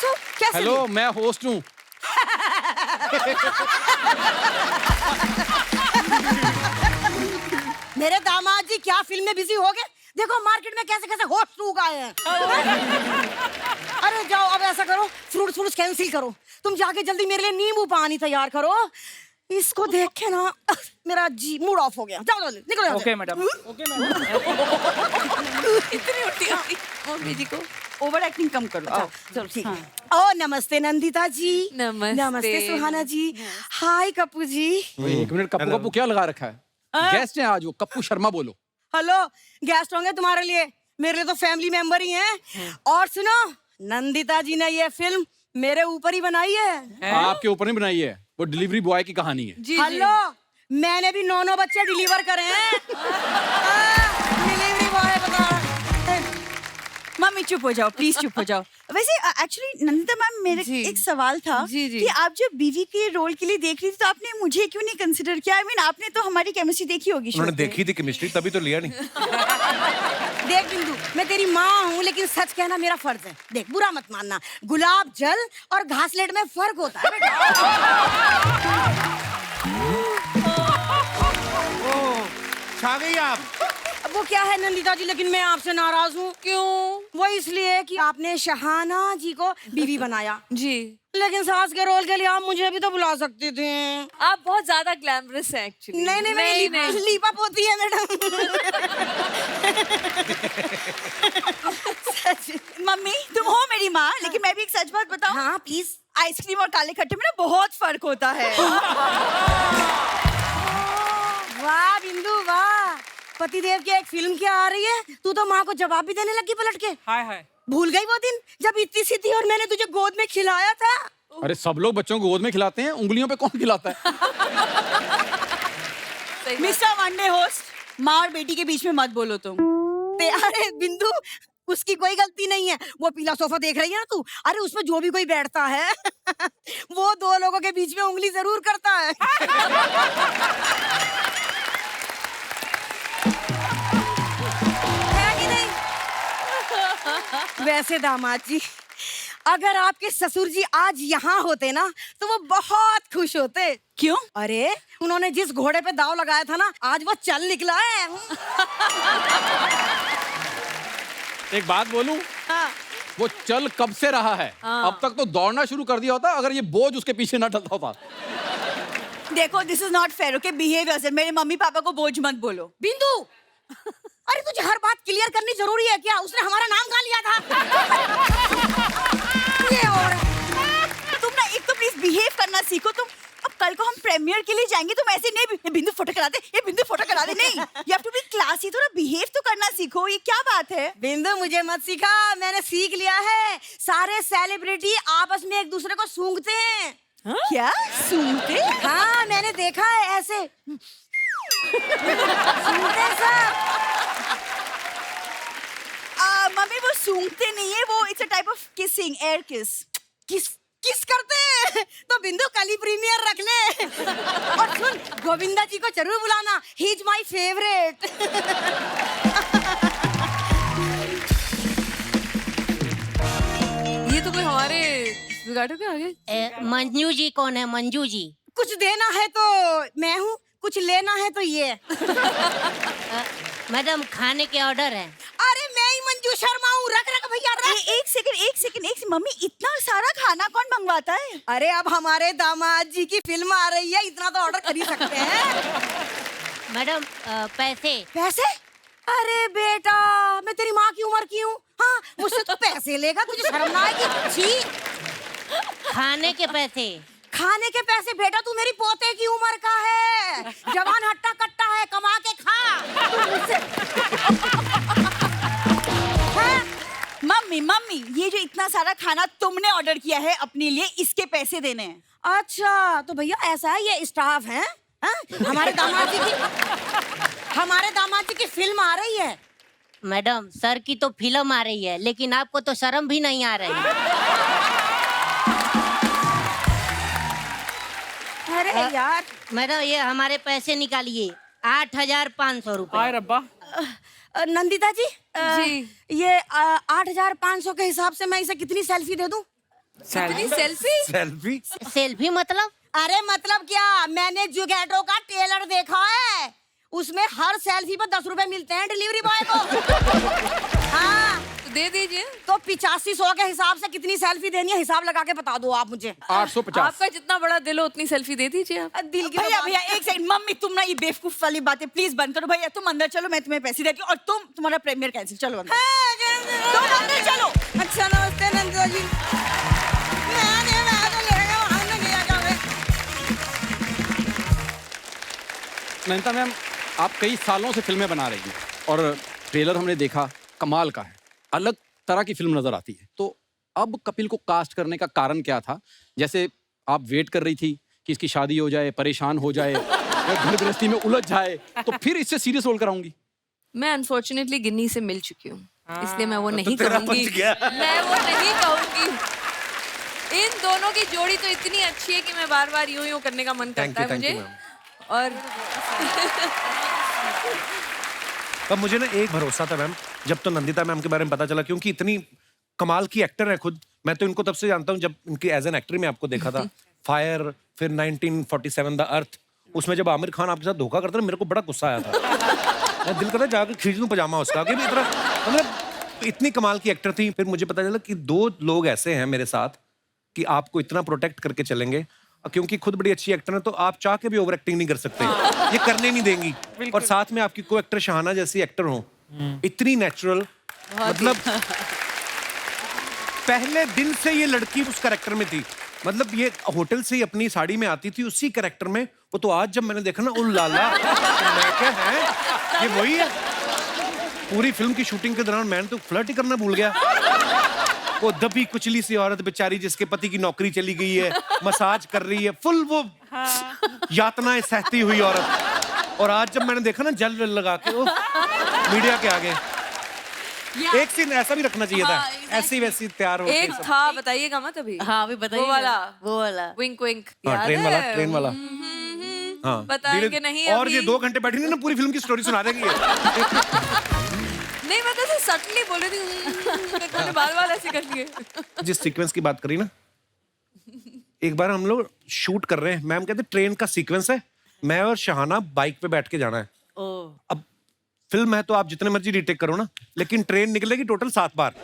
So, कैसे? हेलो, मैं होस्ट हूँ। मेरे दामाद जी क्या फिल्म में बिजी हो गए? देखो मार्केट में कैसे कैसे होस्ट लोग आए हैं। अरे जाओ, अब ऐसा करो, फ्रूट्स कैंसिल करो, तुम जाके जल्दी मेरे लिए नींबू पानी तैयार करो। इसको देख के ना मेरा जी मूड ऑफ हो गया। जाओ जल्दी निकलो यहाँ से। Okay madam. इतनी उल्टी आती मम्मी जी को। ओवर एक्टिंग कम करो। आओ। चलो ठीक है। ओ नमस्ते नंदिता जी। नमस्ते। नमस्ते सुहाना जी। हाय कप्पू जी। एक मिनट, कप्पू क्या लगा रखा है? गेस्ट हैं आज, वो कप्पू शर्मा बोलो। हेलो, गेस्ट होंगे तुम्हारे लिए, मेरे लिए तो फैमिली मेंबर ही हैं। और सुनो, नंदिता जी ने ये फिल्म मेरे ऊपर ही बनाई है। आपके ऊपर नहीं बनाई है, वो डिलीवरी बॉय की कहानी है। हेलो, मैंने भी 9 बच्चे डिलीवर करे हैं। डिलीवरी बॉय बता। मम्मी चुप हो जाओ, प्लीज चुप हो जाओ। वैसे एक्चुअली नंदिता मैम, मेरे एक सवाल था कि आप जब बीवी के रोल के लिए देख रही थी तो आपने मुझे क्यों नहीं कंसिडर किया? I mean, आपने तो हमारी केमिस्ट्री देखी होगी। उन्होंने देखी थी केमिस्ट्री, तभी तो लिया नहीं। देख बिंदु, मैं तेरी माँ हूँ, लेकिन सच कहना मेरा फर्ज है। देख, बुरा मत मानना, गुलाब जल और घासलेट में फर्क होता है बेटा। छा गई आप। वो क्या है नंदिता जी, लेकिन मैं आपसे नाराज हूँ। क्यों? वो इसलिए कि आपने शहाना जी को बीवी बनाया जी, लेकिन सास के रोल के लिए आप मुझे भी तो बुला सकती थी। आप बहुत ज्यादा ग्लैमरस हैं एक्चुअली। नहीं, लीपा पोती है मैडम। मम्मी, तुम हो मेरी माँ, लेकिन मैं भी एक सच बात बताऊं? हाँ प्लीज। आइसक्रीम और काले खट्टे में ना बहुत फर्क होता है। वाह बिंदु वाह, पतिदेव की एक फिल्म क्या आ रही है, तू तो माँ को जवाब भी देने लगी पलट के। हाय हाय। भूल गई वो दिन जब इतनी सी थी और मैंने तुझे गोद में खिलाया था? अरे सब लोग बच्चों को गोद में खिलाते हैं, उंगलियों पे कौन खिलाता है? मिस्टर वनडे होस्ट, माँ और बेटी के बीच में मत बोलो तुम। अरे बिंदु, उसकी कोई गलती नहीं है। वो पीला सोफा देख रही है ना तू? अरे उसमें जो भी कोई बैठता है वो 2 लोगों के बीच में उंगली जरूर करता है। है कि नहीं? वैसे दामाद जी, अगर आपके ससुर जी आज यहाँ होते ना तो वो बहुत खुश होते। क्यों? अरे उन्होंने जिस घोड़े पे दाव लगाया था ना, आज वो चल निकला है। एक बात बोलूं? हाँ। वो चल कब से रहा है? अब तक तो दौड़ना शुरू कर दिया होता अगर ये बोझ उसके पीछे ना डलता होता। देखो, this is not fair, okay? Behave yourself. मेरे मम्मी पापा को बोझ मत बोलो। बिंदु, अरे तुझे हर बात क्लियर करनी जरूरी है क्या? उसने हमारा नाम कहाँ लिया था? ये हो रहा है। तुम ना एक तो प्लीज बिहेव करना सीखो। तुम अब कल को हम प्रीमियर के लिए जाएंगे, तुम ऐसे नहीं बिंदु फोटो करा दे, ये बिंदु फोटो करा दे, नहीं। You have to be classy, थोड़ा बिहेव तो करना सीखो, ये क्या बात है? बिंदु मुझे मत सिखा, मैंने सीख लिया है। सारे सेलिब्रिटी आपस में एक दूसरे को सूंघते हैं। क्या सूंघते? हाँ, मैंने देखा है ऐसे सूंघते सब। मम्मी वो सूंघते नहीं है, वो it's a type of kissing, air किस। किस करते हैं तो बिंदु कल ही प्रीमियर रख ले। और सुन, गोविंदा जी को जरूर बुलाना, ही इज माय फेवरेट। ये तो कोई हमारे जुगाड़ू के आगे। मंजू जी कौन है? मंजू जी कुछ देना है तो मैं हूँ, कुछ लेना है तो ये। मैडम खाने के ऑर्डर है। अरे मैं ही मंजू शर्मा हूँ, रख रख भैया रख। एक सेकंड, मम्मी इतना सारा खाना कौन मंगवाता है? अरे अब हमारे दामाद जी की फिल्म आ रही है, इतना तो ऑर्डर खरीद सकते हैं। मैडम पैसे। पैसे? अरे बेटा, मैं तेरी माँ की उम्र की हूँ? हाँ, मुझसे तो पैसे लेगा, तुझे शर्म ना आएगी? छी। खाने के पैसे। खाने के पैसे? बेटा तू मेरी पोते की उम्र का है, जवान हट्टा कट्टा है, कमा के खा। तू मुझसे मम्मी ये जो इतना सारा खाना तुमने ऑर्डर किया है अपने लिए, इसके पैसे देने हैं। अच्छा तो भैया ऐसा है, ये स्टाफ है? हमारे दामाद जी की फिल्म आ रही है। मैडम सर की तो फिल्म आ रही है, लेकिन आपको तो शर्म भी नहीं आ रही। अरे यार मैडम ये हमारे पैसे निकालिए, 8,500 रुपए। हाय रब्बा। नंदिता जी, जी। ये 8,500 के हिसाब से मैं इसे कितनी सेल्फी दे दूं? कितनी सेल्फी? सेल्फी मतलब? अरे मतलब क्या, मैंने जुगैटो का ट्रेलर देखा है, उसमें हर सेल्फी पर 10 रुपए मिलते हैं डिलीवरी बॉय को। हाँ तो दे दीजिए। तो 85-100 के हिसाब से कितनी सेल्फी देनी है, हिसाब लगा के बता दो आप मुझे। 850। आपका जितना बड़ा दिल हो उतनी सेल्फी दे दीजिए आप। दिल की भैया एक सेकंड, मम्मी तुम ना ये बेवकूफ वाली बातें प्लीज बंद करो। भैया तुम अंदर चलो, मैं तुम्हें पैसे देती हूँ, और तुम्हारा प्रीमियर कैंसिल। चलो अंदर, तुम अंदर चलो। अच्छा नमस्ते नंदिता जी। नैनीता मैम, आप कई सालों से फिल्में बना रही हैं और ट्रेलर हमने देखा, कमाल का है, अलग तरह की फिल्म नजर आती है। तो अब कपिल को कास्ट करने का कारण क्या था? जैसे आप वेट कर रही थी कि इसकी शादी हो जाए, परेशान हो जाए, घर गृहस्थी में उलझ जाए, तो फिर इससे सीरियस रोल कराऊंगी। मैं अनफॉर्चुनेटली गिन्नी से मिल चुकी हूँ, इसलिए मैं वो नहीं तेरा कहूंगी। बच गया। मैं वो नहीं कहूंगी। इन दोनों की जोड़ी तो इतनी अच्छी है कि मैं बार बार यूं करने का मन करता है मुझे। और पर मुझे ना एक भरोसा था मैम, जब तो नंदिता मैम के बारे में पता चला, क्योंकि इतनी कमाल की एक्टर है खुद। मैं तो इनको तब से जानता हूँ जब इनकी एज एन एक्टर में आपको देखा था, फायर, फिर 1947 द अर्थ, उसमें जब आमिर खान आपके साथ धोखा करता था, मेरे को बड़ा गुस्सा आया था। मैं दिल करता जाकर खींच लूं पजामा उसका, कि इतना मतलब इतनी कमाल की एक्टर थी। फिर मुझे पता चला कि 2 लोग ऐसे हैं मेरे साथ कि आपको इतना प्रोटेक्ट करके चलेंगे, क्योंकि खुद बड़ी अच्छी एक्टर है, तो आप चाह के भी ओवर एक्टिंग नहीं कर सकते, ये करने नहीं देंगी। और साथ में आपकी को एक्टर शहाना जैसी एक्टर हो, इतनी नेचुरल, मतलब पहले दिन से ये लड़की उस कैरेक्टर में थी। मतलब ये होटल से ही अपनी साड़ी में आती थी उसी कैरेक्टर में। वो तो आज जब मैंने देखा ना, ओ लाला, मैं क्या है, ये वही है। पूरी फिल्म की शूटिंग के दौरान मैंने तो फ्लर्ट ही करना भूल गया। वो दबी कुचली सी औरत बेचारी, जिसके पति की नौकरी चली गई है, मसाज कर रही है, फुल वो यातनाएं सहती हुई औरत। और आज जब मैंने देखा ना जल लगा के वो मीडिया के आगे, एक सीन ऐसा भी रखना चाहिए था, ऐसी वैसी तैयार होके एक सब। था, बताइएगा मत अभी। हाँ अभी बताइए। वो वाला विंक विंक। हाँ, ट्रेन वाला। हाँ, बताएंगे नहीं और अभी। ये 2 घंटे बैठी ना, पूरी फिल्म की स्टोरी सुना देंगे। नहीं, मैं तो ऐसे सटली बोल रही थी, मैंने बाल ऐसे कर लिए। जिस सीक्वेंस की बात करी ना, एक बार हम लोग शूट कर रहे हैं, मैम कहते ट्रेन का सीक्वेंस है, मैं और शहाना बाइक पे बैठ के जाना है। अब फिल्म है तो आप जितने मर्जी रीटेक करो ना, लेकिन ट्रेन निकलेगी टोटल 7 बार।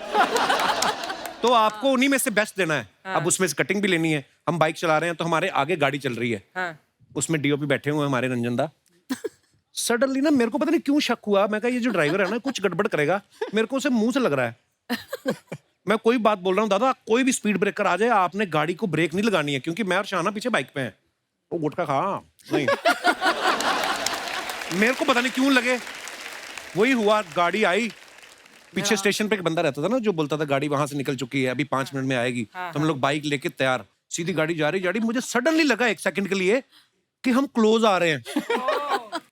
तो आपको उन्हीं में से बेस्ट देना है। अब उसमें से कटिंग भी लेनी है। हम बाइक चला रहे हैं तो हमारे आगे गाड़ी चल रही है, उसमें डीओपी बैठे हुए हैं हमारे रंजन दा। सडनली ना मेरे को पता नहीं क्यों शक हुआ, मैं कहा ये जो ड्राइवर है ना कुछ गड़बड़ करेगा, मेरे को उसे मुंह से लग रहा है। मैं कोई बात बोल रहा हूँ, दादा कोई भी स्पीड ब्रेकर आ जाए, आपने गाड़ी को ब्रेक नहीं लगानी है, क्योंकि मैं और शाना पीछे बाइक पे हैं। वो गुटखा खा नहीं। मेरे को पता नहीं क्यों लगे, वही हुआ, गाड़ी आई, पीछे स्टेशन पे एक बंदा रहता था ना जो बोलता था गाड़ी वहां से निकल चुकी है, अभी 5 मिनट में आएगी। तो हम लोग बाइक लेके तैयार, सीधी गाड़ी जा रही, मुझे सडनली लगा 1 सेकंड के लिए कि हम क्लोज आ रहे हैं।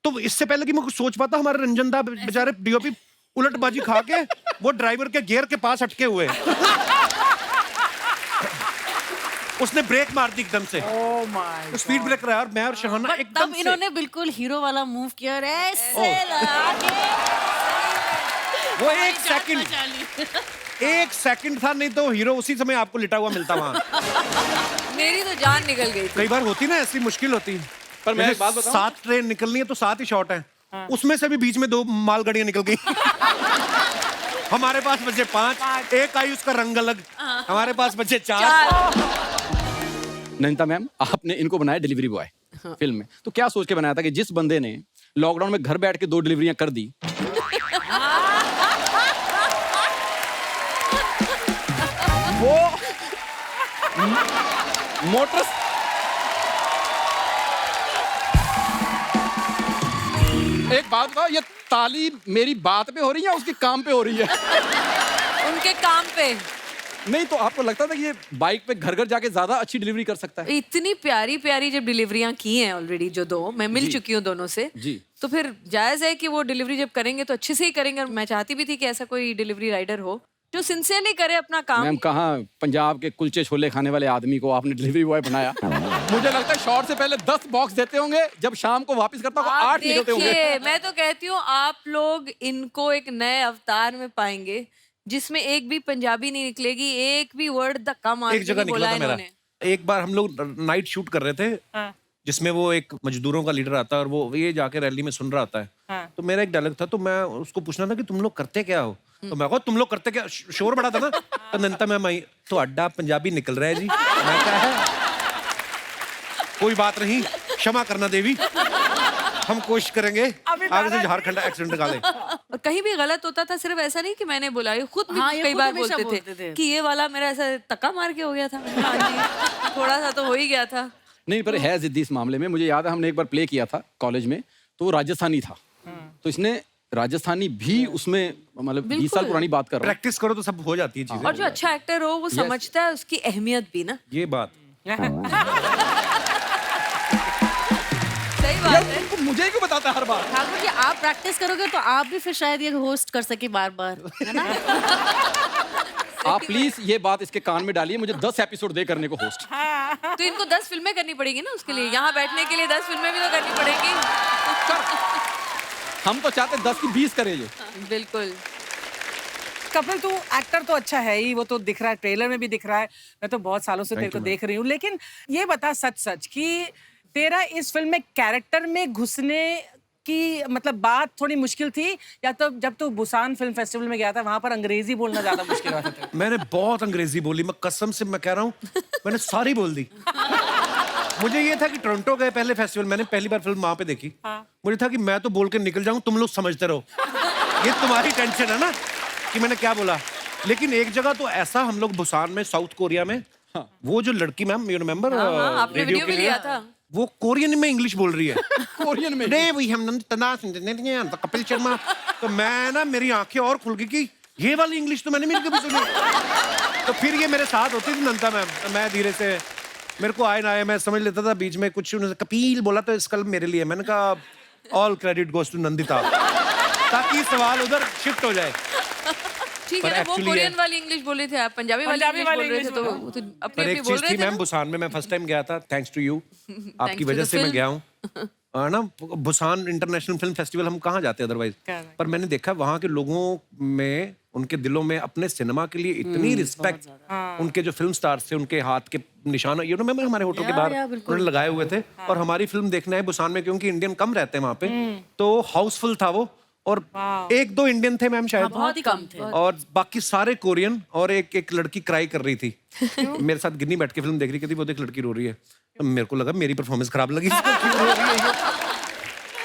तो इससे पहले कि मैं कुछ सोच पाता, हमारे रंजन दा बेचारे डीओपी उलटबाजी खा के वो ड्राइवर के गियर के पास अटके हुए। उसने ब्रेक मार दी एकदम से, स्पीड ब्रेक रहा, और मैं और शहाना एकदम तब इन्होंने बिल्कुल हीरो वाला मूव किया और ऐसे लगा के वो 1 सेकंड था, नहीं तो हीरो उसी समय आपको लिटा हुआ मिलता वहां। मेरी तो जान निकल गई थी। कई बार होती ना ऐसी मुश्किल होती, पर मैं एक बात बताऊं? 7 ट्रेन निकलनी है तो 7 ही शॉट है, उसमें से भी बीच में 2 मालगाड़ियां निकल गई। हमारे पास बचे 5, एक आई उसका रंग अलग, हमारे पास बचे 4। नैनीता मैम, आपने इनको बनाया डिलीवरी बॉय फिल्म में, तो क्या सोच के बनाया था कि जिस बंदे ने लॉकडाउन में घर बैठ के 2 डिलीवरियां कर दी, वो मोटर एक बात बताओ, ये ताली मेरी बात पे हो रही है या उसके काम पे हो रही है? उनके काम पे। नहीं तो आपको लगता था कि ये बाइक पे घर घर जाके ज्यादा अच्छी डिलीवरी कर सकता है? इतनी प्यारी प्यारी जब डिलीवरियां की हैं ऑलरेडी, जो 2 मैं मिल चुकी हूँ दोनों से, जी। तो फिर जायज है कि वो डिलीवरी जब करेंगे तो अच्छे से ही करेंगे। और मैं चाहती भी थी कि ऐसा कोई डिलीवरी राइडर हो जो सिंसियरली करे अपना काम। मैम, कहाँ पंजाब के कुलचे छोले खाने वाले आदमी को आपने डिलीवरी बॉय बनाया? मुझे लगता है शॉर्ट से पहले 10 बॉक्स देते होंगे, जब शाम को वापस करता होगा 8 निकलते होंगे। देखिए, मैं तो कहती हूँ आप लोग इनको एक नए अवतार में पाएंगे जिसमें एक भी पंजाबी नहीं निकलेगी, एक भी वर्ड धक्का मार एक जगह के निकला बोला था मेरा। इन्होंने। एक बार हम लोग नाइट शूट कर रहे थे, जिसमें वो एक मजदूरों का लीडर आता है और वो ये जाके रैली में सुन रहा था है। तो मेरा एक डायलॉग था, तो मैं उसको पूछना था कि तुम लोग करते क्या हो, तो मैं कहा तुम लोग करते क्या, शोर बड़ा था ना। तो नंता मैम आई, तो अड्डा पंजाबी निकल रहा है जी। मैं क्या है, कोई बात नहीं, क्षमा करना देवी, हम कोशिश करेंगे आगे से झारखंड एक्सीडेंट निकाले। और कहीं भी गलत होता था, सिर्फ ऐसा नहीं कि मैंने बोला, ये खुद भी हाँ, ये कई खुद बार हमेशा बोलते बोलते थे थे। कि ये वाला मेरा ऐसा तक्का मार के हो गया था। हाँ जी, थोड़ा सा तो हो ही गया था। नहीं, पर है जिद्दी इस मामले में। मुझे याद है हमने एक बार प्ले किया था कॉलेज में, तो वो राजस्थानी था, तो इसने राजस्थानी भी उसमें, मतलब 20 साल पुरानी बात कर रहा हूँ। प्रैक्टिस करो तो सब हो जाती है चीजें। और जो अच्छा एक्टर हो वो समझता है उसकी अहमियत भी ना। ये बात सही बात है। तो मुझे क्यों बताता है हर बार? ठाकुर जी, आप प्रैक्टिस करोगे तो आप भी फिर शायद ये होस्ट कर सके बार बार, है ना? आप प्लीज ये बात इसके कान में डालिए, मुझे 10 एपिसोड दे करने को होस्ट। तो इनको 10 फिल्में करनी पड़ेगी ना उसके लिए, यहाँ बैठने के लिए 10 फिल्में भी तो करनी पड़ेगी। हम तो चाहते 10 की 20 करें ये। बिल्कुल। कपिल, तू एक्टर तो अच्छा है ही, वो तो दिख रहा है, ट्रेलर में भी दिख रहा है, मैं तो बहुत सालों से तेरे को देख रही हूँ। लेकिन ये बता सच सच कि तेरा इस फिल्म में कैरेक्टर में घुसने की मतलब बात थोड़ी मुश्किल थी, या तो जब तू बुसान फिल्म फेस्टिवल में गया था वहां पर अंग्रेजी बोलना ज्यादा मुश्किल हुआ था? मैंने बहुत अंग्रेजी बोली, मैं कसम से मैं कह रहा हूँ, मैंने सारी बोल दी। मुझे ये था कि टोरंटो गए पहले फेस्टिवल, मैंने पहली बार फिल्म वहां पे देखी। मुझे था कि मैं तो बोल के निकल जाऊं, तुम लोग समझते रहो, ये तुम्हारी टेंशन है ना कि मैंने क्या बोला। लेकिन एक जगह तो ऐसा, हम लोग बुसान में, साउथ कोरिया में, वो जो लड़की, मैम यू रिमेम्बर, आपने वीडियो भी लिया था, वो कोरियन में इंग्लिश बोल रही है। कोरियन में? नहीं, वही हम कपिल शर्मा। तो मैं ना, मेरी आंखें और खुल गई कि ये वाली इंग्लिश तो मैंने भी कभी सुनी। तो फिर ये मेरे साथ होती थी नंदा मैम, मैं धीरे से, मेरे को आए ना आए मैं समझ लेता था। बीच में कुछ उन्होंने कपिल बोला तो इसका मेरे लिए, मैंने कहा all credit goes to Nandita, ताकि सवाल उधर शिफ्ट हो जाए। ठीक है ना, वो कोरियन वाली इंग्लिश बोल रहे थे, आप पंजाबी वाली इंग्लिश बोल रहे थे, तो वो तो अपने पर अपने एक बोल चीज रहे थी थे मैम, ना। बुसान में मैं फर्स्ट टाइम गया था, थैंक्स टू यू, आपकी to वजह the से मैं film. गया हूँ ना। बुसान इंटरनेशनल फिल्म फेस्टिवल हम कहाँ जाते अदरवाइज, पर मैंने देखा वहाँ के लोगों में, उनके दिलों में अपने सिनेमा के लिए इतनी रिस्पेक्ट, उनके जो फिल्म स्टार्स थे, उनके हाथ के निशान, यू नो, मैं हमारे होटल के बाहर उन्होंने लगाए हुए थे। और हमारी फिल्म देखना है बुसान में, क्योंकि इंडियन कम रहते हैं वहाँ पे, तो हाउसफुल था वो, और 1-2 इंडियन थे मैम शायद, बहुत ही कम थे। और बाकी सारे कोरियन। और एक लड़की क्राई कर रही थी मेरे साथ, गिन्नी बैठ के फिल्म देख रही, कहती वो देख लड़की रो रही है। तो मेरे को लगा मेरी परफॉर्मेंस खराब लगी, क्यों रो रही है ये?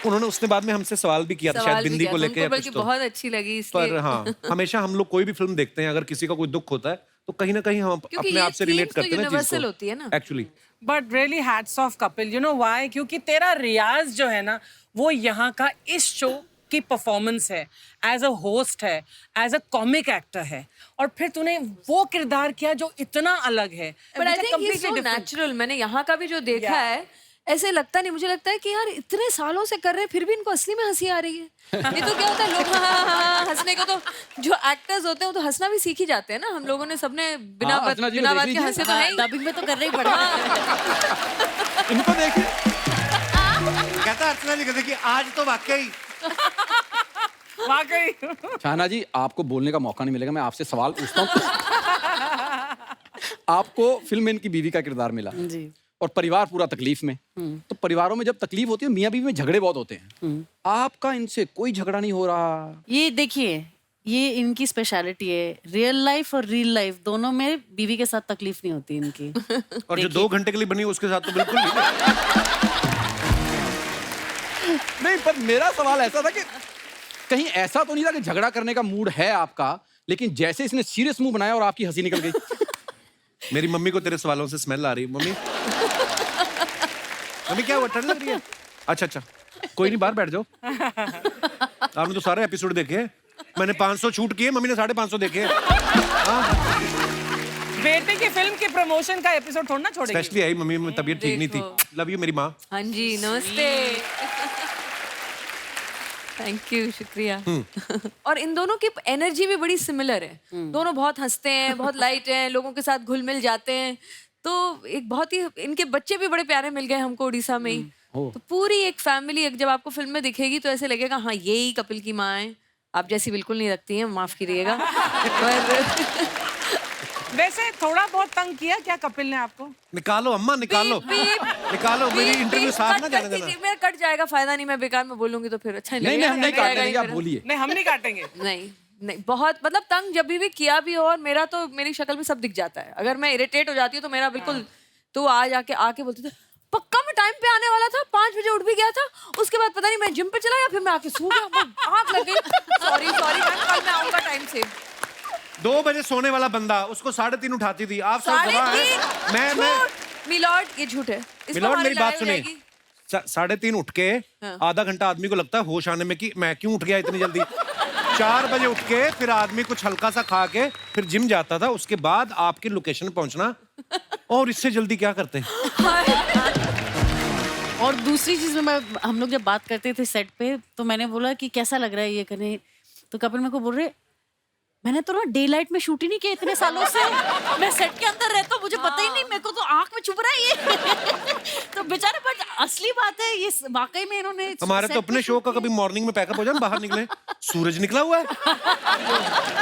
उन्होंने उसने बाद में हमसे सवाल भी किया था, शायद बिंदी को लेके या कुछ, तो बहुत अच्छी लगी इसलिए। पर हाँ, हमेशा हम लोग कोई भी फिल्म देखते हैं, अगर किसी का कोई दुख होता है तो कहीं ना कहीं हम अपने आप से रिलेट करते हैं ना चीज होती है ना को actually. But really hats off Kapil, you know why? क्योंकि तेरा रियाज जो है ना, वो यहाँ का इस शो की परफॉर्मेंस है, एज अ होस्ट है, एज अ कॉमिक एक्टर है, और फिर तूने वो किरदार किया जो इतना अलग है। But I think he is so natural. मैंने यहाँ का भी जो देखा है, ऐसे लगता नहीं, मुझे लगता है कि यार इतने सालों से कर रहे हैं फिर भी इनको असली में हंसी आ रही है। नहीं तो क्या होता है, लोग हाँ हंसने को, तो जो एक्टर्स होते हैं वो तो हंसना भी सीख ही जाते हैं ना। हम लोगों ने सबने बिना बात के हंसे तो है ही। डबिंग में तो करना ही पड़ेगा। इनको देखिए, कहता अर्चना जी कहते कि आज तो वाकई वाकई। शाहना जी, आपको बोलने का मौका नहीं मिलेगा, मैं आपसे सवाल पूछता हूँ। आपको फिल्म में इनकी बीवी का किरदार मिला जी। और परिवार पूरा तकलीफ में, तो परिवारों में जब तकलीफ होती है मियाँ बीवी में झगड़े बहुत होते हैं, आपका इनसे कोई झगड़ा नहीं हो रहा? ये देखिए, ये इनकी स्पेशलिटी है। रियल लाइफ और रियल लाइफ दोनों में बीवी के साथ तकलीफ नहीं होती इनकी। और जो 2 घंटे के लिए बनी उसके साथ तो बिल्कुल नहीं। नहीं, पर मेरा सवाल ऐसा था कि कहीं ऐसा तो नहीं था कि झगड़ा करने का मूड है आपका, लेकिन जैसे इसने सीरियस मुंह बनाया और आपकी हंसी निकल गई। मेरी मम्मी को तेरे सवालों से स्मेल आ रही है। मम्मी मम्मी क्या हुआ, ठंड लग रही है? अच्छा, कोई नहीं, बाहर बैठ जाओ। आपने तो सारे एपिसोड देखे। मैंने 500 शूट किए, मम्मी ने 550 देखे। बेटे की फिल्म की प्रमोशन का एपिसोड थोड़ा ना छोड़ेगी। स्पेशली आई मम्मी में तबीयत ठीक नहीं थी। लव यू मेरी माँ। हाँ जी, नमस्ते। थैंक यू, शुक्रिया। और इन दोनों की एनर्जी भी बड़ी सिमिलर है। दोनों बहुत हंसते हैं, बहुत लाइट हैं, लोगों के साथ घुल मिल जाते हैं। तो एक बहुत ही, इनके बच्चे भी बड़े प्यारे मिल गए हमको उड़ीसा में ही। तो पूरी एक फैमिली जब आपको फिल्म में दिखेगी तो ऐसे लगेगा हाँ ये ही कपिल की माँ है। आप जैसी बिल्कुल नहीं लगती हैं, माफ कीजिएगा। पर वैसे थोड़ा बहुत तंग किया क्या कपिल ने आपको? निकालो अम्मा, निकालो निकालो, मेरी इंटरव्यू साफ ना जाने देना। मेरा कट जाएगा, फायदा नहीं, मैं बेकार में बोलूंगी तो फिर अच्छा नहीं नहीं, लगेगा। हम नहीं काटेंगे, आप बोलिए। नहीं, हम नहीं काटेंगे। नहीं, बहुत मतलब तंग जब भी किया भी हो, और मेरा तो मेरी शक्ल में सब दिख जाता है। अगर मैं इरिटेट हो जाती हूँ तो मेरा बिल्कुल, तो आज आके बोलते थे पक्का मैं टाइम पे आने वाला था, 5 बजे उठ भी गया था, उसके बाद पता नहीं मैं जिम पे चला या फिर मैं आके सो गया, आँख लग गई। सॉरी मैम, कल मैं आऊंगा टाइम से। 2 बजे सोने वाला बंदा उसको 3:30 उठाती थी। आप सब गवाह हैं। मैं मिलॉर्ड, ये झूठ है। मिलॉर्ड मेरी बात सुनिए, 3:30 उठ के आधा घंटा आदमी को लगता है होश आने में कि मैं क्यों उठ गया इतनी जल्दी। 4 बजे उठ के फिर आदमी कुछ हल्का सा खा के फिर जिम जाता था, उसके बाद आपकी लोकेशन पहुंचना, और इससे जल्दी क्या करते हैं? और दूसरी चीज में हम लोग जब बात करते थे सेट पे, तो मैंने बोला कि कैसा लग रहा है ये करने, तो कपिल मेरे को बोल रहे मैंने तो ना डे लाइट में शूट ही नहीं किया इतने सालों से, मैं सेट के अंदर रहता हूँ, मुझे पता ही नहीं, मेरे को तो आंख में चुभ रहा है ये। तो बेचारे, बट असली बात है ये, वाकई में इन्होंने हमारे तो अपने शो का कभी मॉर्निंग में पैकअप हो जाए, बाहर निकले सूरज निकला हुआ है,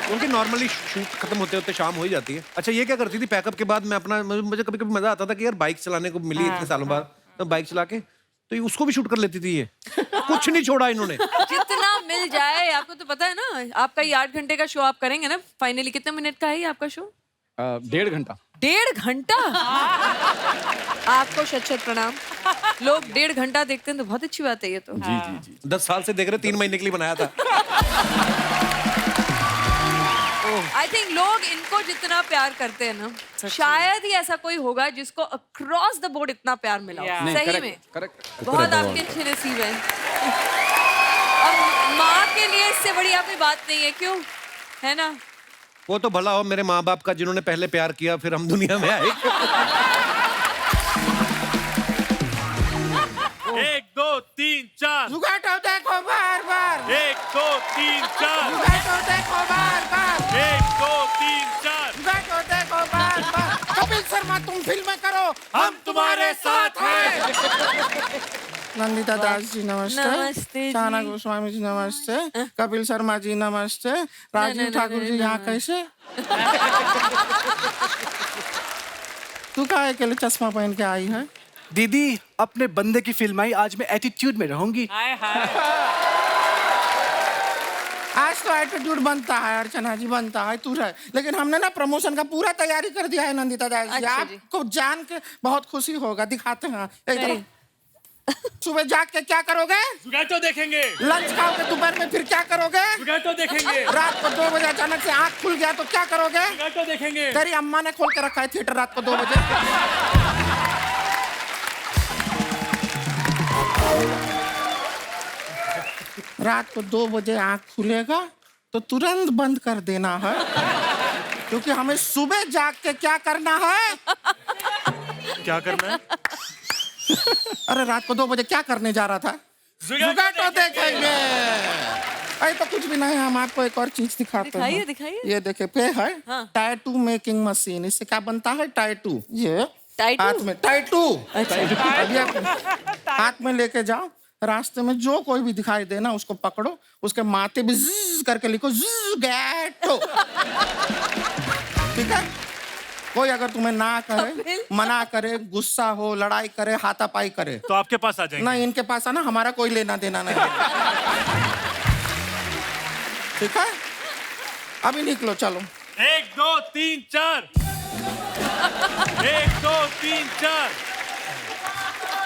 क्योंकि नॉर्मली शूट खत्म होते होते शाम हो ही जाती है। अच्छा, ये क्या करती थी पैकअप के बाद? मैं अपना, मुझे कभी कभी मजा आता था कि यार बाइक चलाने को मिली इतने सालों बाद, तो बाइक चला के तो उसको भी शूट कर लेती थी। ये कुछ नहीं छोड़ा इन्होंने, जितना मिल जाए। आपको तो पता है ना, आपका ये 8 घंटे का शो आप करेंगे ना फाइनली। कितने मिनट का है ये आपका शो? 1.5 घंटा। 1.5 घंटा? आपको शत प्रणाम। लोग 1.5 घंटा देखते हैं तो बहुत अच्छी बात है ये तो। जी। 10 साल से देख रहे, 3 महीने के लिए बनाया था। आई थिंक लोग इनको जितना प्यार करते हैं ना, शायद ही ऐसा कोई होगा जिसको अक्रॉस द बोर्ड इतना प्यार मिला हो। सही में बहुत आपके अच्छे नसीब हैं। और माँ के लिए इससे बड़ी कोई बात नहीं है, क्यों? है ना? वो तो भला हो मेरे माँ बाप का, जिन्होंने पहले प्यार किया फिर हम दुनिया में आए। 1 2 3 4 जुगाटो देखो बार बार। 1 2 3 4 जुगाटो देखो बार बार। 1 2 3 4 जुगाटो देखो बार बार। कपिल शर्मा तुम फिल्में करो, हम तुम्हारे साथ हैं। नंदिता दास जी नमस्ते। नमस्ते जी। शाहना गोस्वामी जी नमस्ते। कपिल शर्मा जी नमस्ते। राजीव ठाकुर जी यहाँ कैसे? तू काहे के लिए चश्मा पहन के आई है? दीदी, अपने बंदे की फिल्म आई, आज मैं एटीट्यूड में रहूंगी। आज तो एटीट्यूड बनता है अर्चना जी, बनता है, तू रहे। लेकिन हमने ना प्रमोशन का पूरा तैयारी कर दिया है नंदिता दास जी। आपको जान के बहुत खुशी होगा, दिखाते हैं। सुबह जाग के क्या करोगे? जुगाटो देखेंगे। लंच खाओगे, दोपहर में फिर क्या करोगे? जुगाटो देखेंगे। रात को 2 बजे अचानक से आँख खुल गया तो क्या करोगे? जुगाटो देखेंगे। तेरी अम्मा ने खोल के रखा है थिएटर रात को 2 बजे। रात को 2 बजे आँख खुलेगा तो तुरंत बंद कर देना है, क्योंकि हमें सुबह जाग के क्या करना है? क्या करना है? अरे रात को 2 बजे क्या करने जा रहा था? जुगाटो देखेंगे। अरे तो कुछ भी नहीं, हम आपको एक और चीज दिखाते हैं। दिखाइए। ये देखिए पे है टैटू मेकिंग मशीन। इससे क्या बनता है? टैटू। ये हाथ में टैटू। अभी आप हाथ में लेके जाओ, रास्ते में जो कोई भी दिखाई देना उसको पकड़ो, उसके माथे भी ज़्ज़ करके लिखो जुगाटो। ठीक है? कोई अगर तुम्हें ना करे, मना करे, गुस्सा हो, लड़ाई करे, हाथापाई करे, तो आपके पास आ जाएंगे। नहीं, इनके पास आना, हमारा कोई लेना देना नहीं। ठीक है? अभी निकलो, चलो। 1 2 3 4 1 2 3 4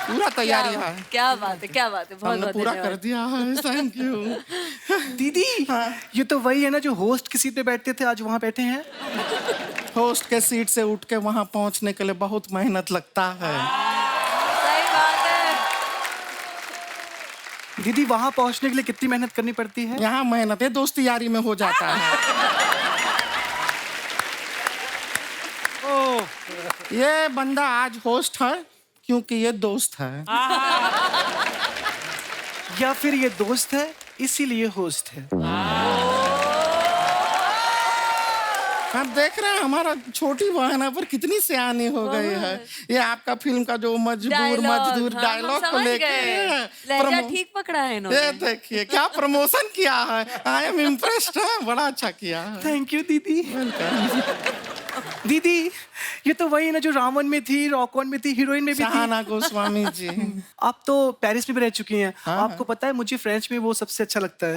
पूरा तैयारी है। क्या बात है, क्या बात है, बहुत हमने बहुत पूरा धन्यवाद। कर दिया है। Thank you. दीदी ये तो वही है ना जो होस्ट की सीट पे बैठते थे, आज वहाँ बैठे हैं। होस्ट के सीट से उठ के वहाँ पहुँचने के लिए बहुत मेहनत लगता है। सही बात है। दीदी वहाँ पहुँचने के लिए कितनी मेहनत करनी पड़ती है? यहाँ मेहनत है दोस्ती यारी में हो जाता है। ये बंदा आज होस्ट है क्योंकि ये दोस्त है। या फिर ये दोस्त है इसीलिए होस्ट है। आप देख रहे हैं हमारा छोटी बहना पर कितनी सियानी हो गई है। ये आपका फिल्म का जो मजदूर डायलॉग को लेके लहजा ठीक पकड़ा है इन्होंने। ये देखिए क्या प्रमोशन किया है। आई एम इम्प्रेस्ड है, बड़ा अच्छा किया है। थैंक यू दीदी। दीदी ये तो वही ना जो रावण में थी, रॉक ऑन में थी, हीरोइन में भी थी। सहाना गोस्वामी जी। आप तो पेरिस में भी रह चुकी हैं। आपको पता है मुझे फ्रेंच में वो सबसे अच्छा लगता है।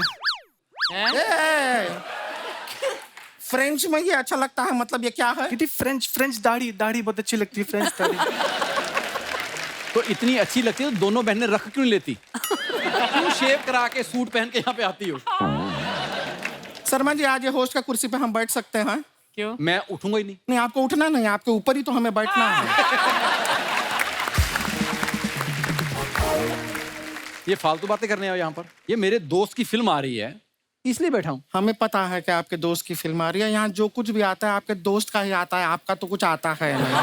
फ्रेंच में ये अच्छा लगता है मतलब ये क्या है? दीदी फ्रेंच दाढ़ी बहुत अच्छी लगती है, फ्रेंच दाढ़ी। तो इतनी अच्छी लगती है तो दोनों बहनें रख क्यों नहीं लेती? क्यों शेव करा के सूट पहन के यहाँ पे आती हो? शर्मा जी आज ये होस्ट का कुर्सी पे हम बैठ सकते हैं? क्यों? मैं उठूंगा ही नहीं। नहीं आपको उठना नहीं, आपके ऊपर ही तो हमें बैठना है। ये फालतू बातें करने आओ यहाँ पर। ये मेरे दोस्त की फिल्म आ रही है इसलिए बैठा हूँ। हमें पता है कि आपके दोस्त की फिल्म आ रही है। यहाँ जो कुछ भी आता है आपके दोस्त का ही आता है, आपका तो कुछ आता है नहीं।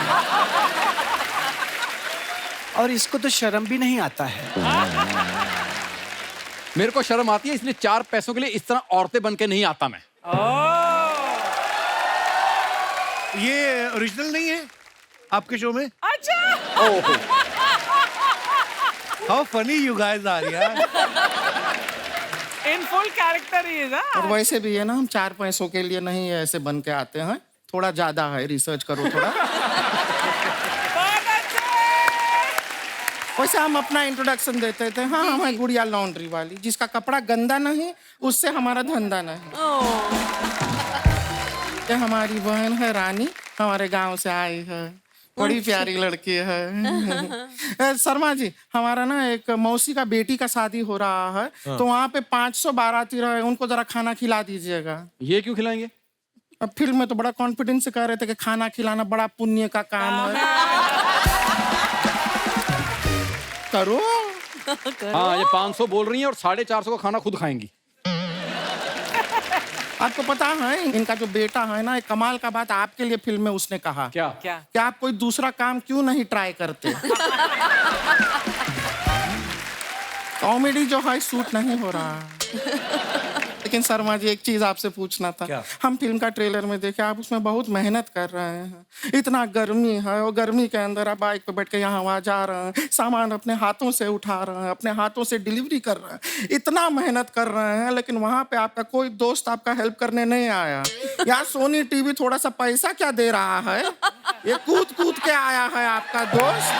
और इसको तो शर्म भी नहीं आता है। मेरे को शर्म आती है इसलिए 4 पैसों के लिए इस तरह औरतें बन के नहीं आता मैं। ये ओरिजिनल नहीं है आपके शो में? अच्छा। How funny you guys are यार। इन फुल कैरेक्टर ही है। और वैसे भी है ना, हम 4 पैसों के लिए नहीं ऐसे बन के आते हैं। थोड़ा ज्यादा है, रिसर्च करो थोड़ा। वैसे हम अपना इंट्रोडक्शन देते थे। हाँ हम है गुड़िया लॉन्ड्री वाली, जिसका कपड़ा गंदा नहीं उससे हमारा धंधा नहीं। ये हमारी बहन है रानी, हमारे गांव से आई है, बड़ी प्यारी लड़की है। शर्मा जी हमारा ना एक मौसी का बेटी का शादी हो रहा है, तो वहाँ पे 500 बाराती रहे, उनको जरा खाना खिला दीजिएगा। ये क्यों खिलाएंगे? अब फिल्म में तो बड़ा कॉन्फिडेंस से कह रहे थे कि खाना खिलाना बड़ा पुण्य का काम है। करो। हाँ ये 500 बोल रही हैं और 450 का खाना खुद खाएंगी। आपको पता है इनका जो बेटा है ना, एक कमाल का बात आपके लिए फिल्म में उसने कहा। क्या? कि आप कोई दूसरा काम क्यों नहीं ट्राई करते? कॉमेडी जो है सूट नहीं हो रहा। लेकिन शर्मा जी एक चीज आपसे पूछना था। क्या? हम फिल्म का ट्रेलर में देखे आप उसमें बहुत मेहनत कर रहे हैं। इतना गर्मी है और गर्मी के अंदर आप बाइक पे बैठ के यहाँ वहाँ जा रहे हैं, सामान अपने हाथों से उठा रहे हैं, अपने हाथों से डिलीवरी कर रहे हैं, इतना मेहनत कर रहे हैं, लेकिन वहाँ पे आपका कोई दोस्त आपका हेल्प करने नहीं आया। यार सोनी टीवी थोड़ा सा पैसा क्या दे रहा है? ये कूद कूद के आया है आपका दोस्त।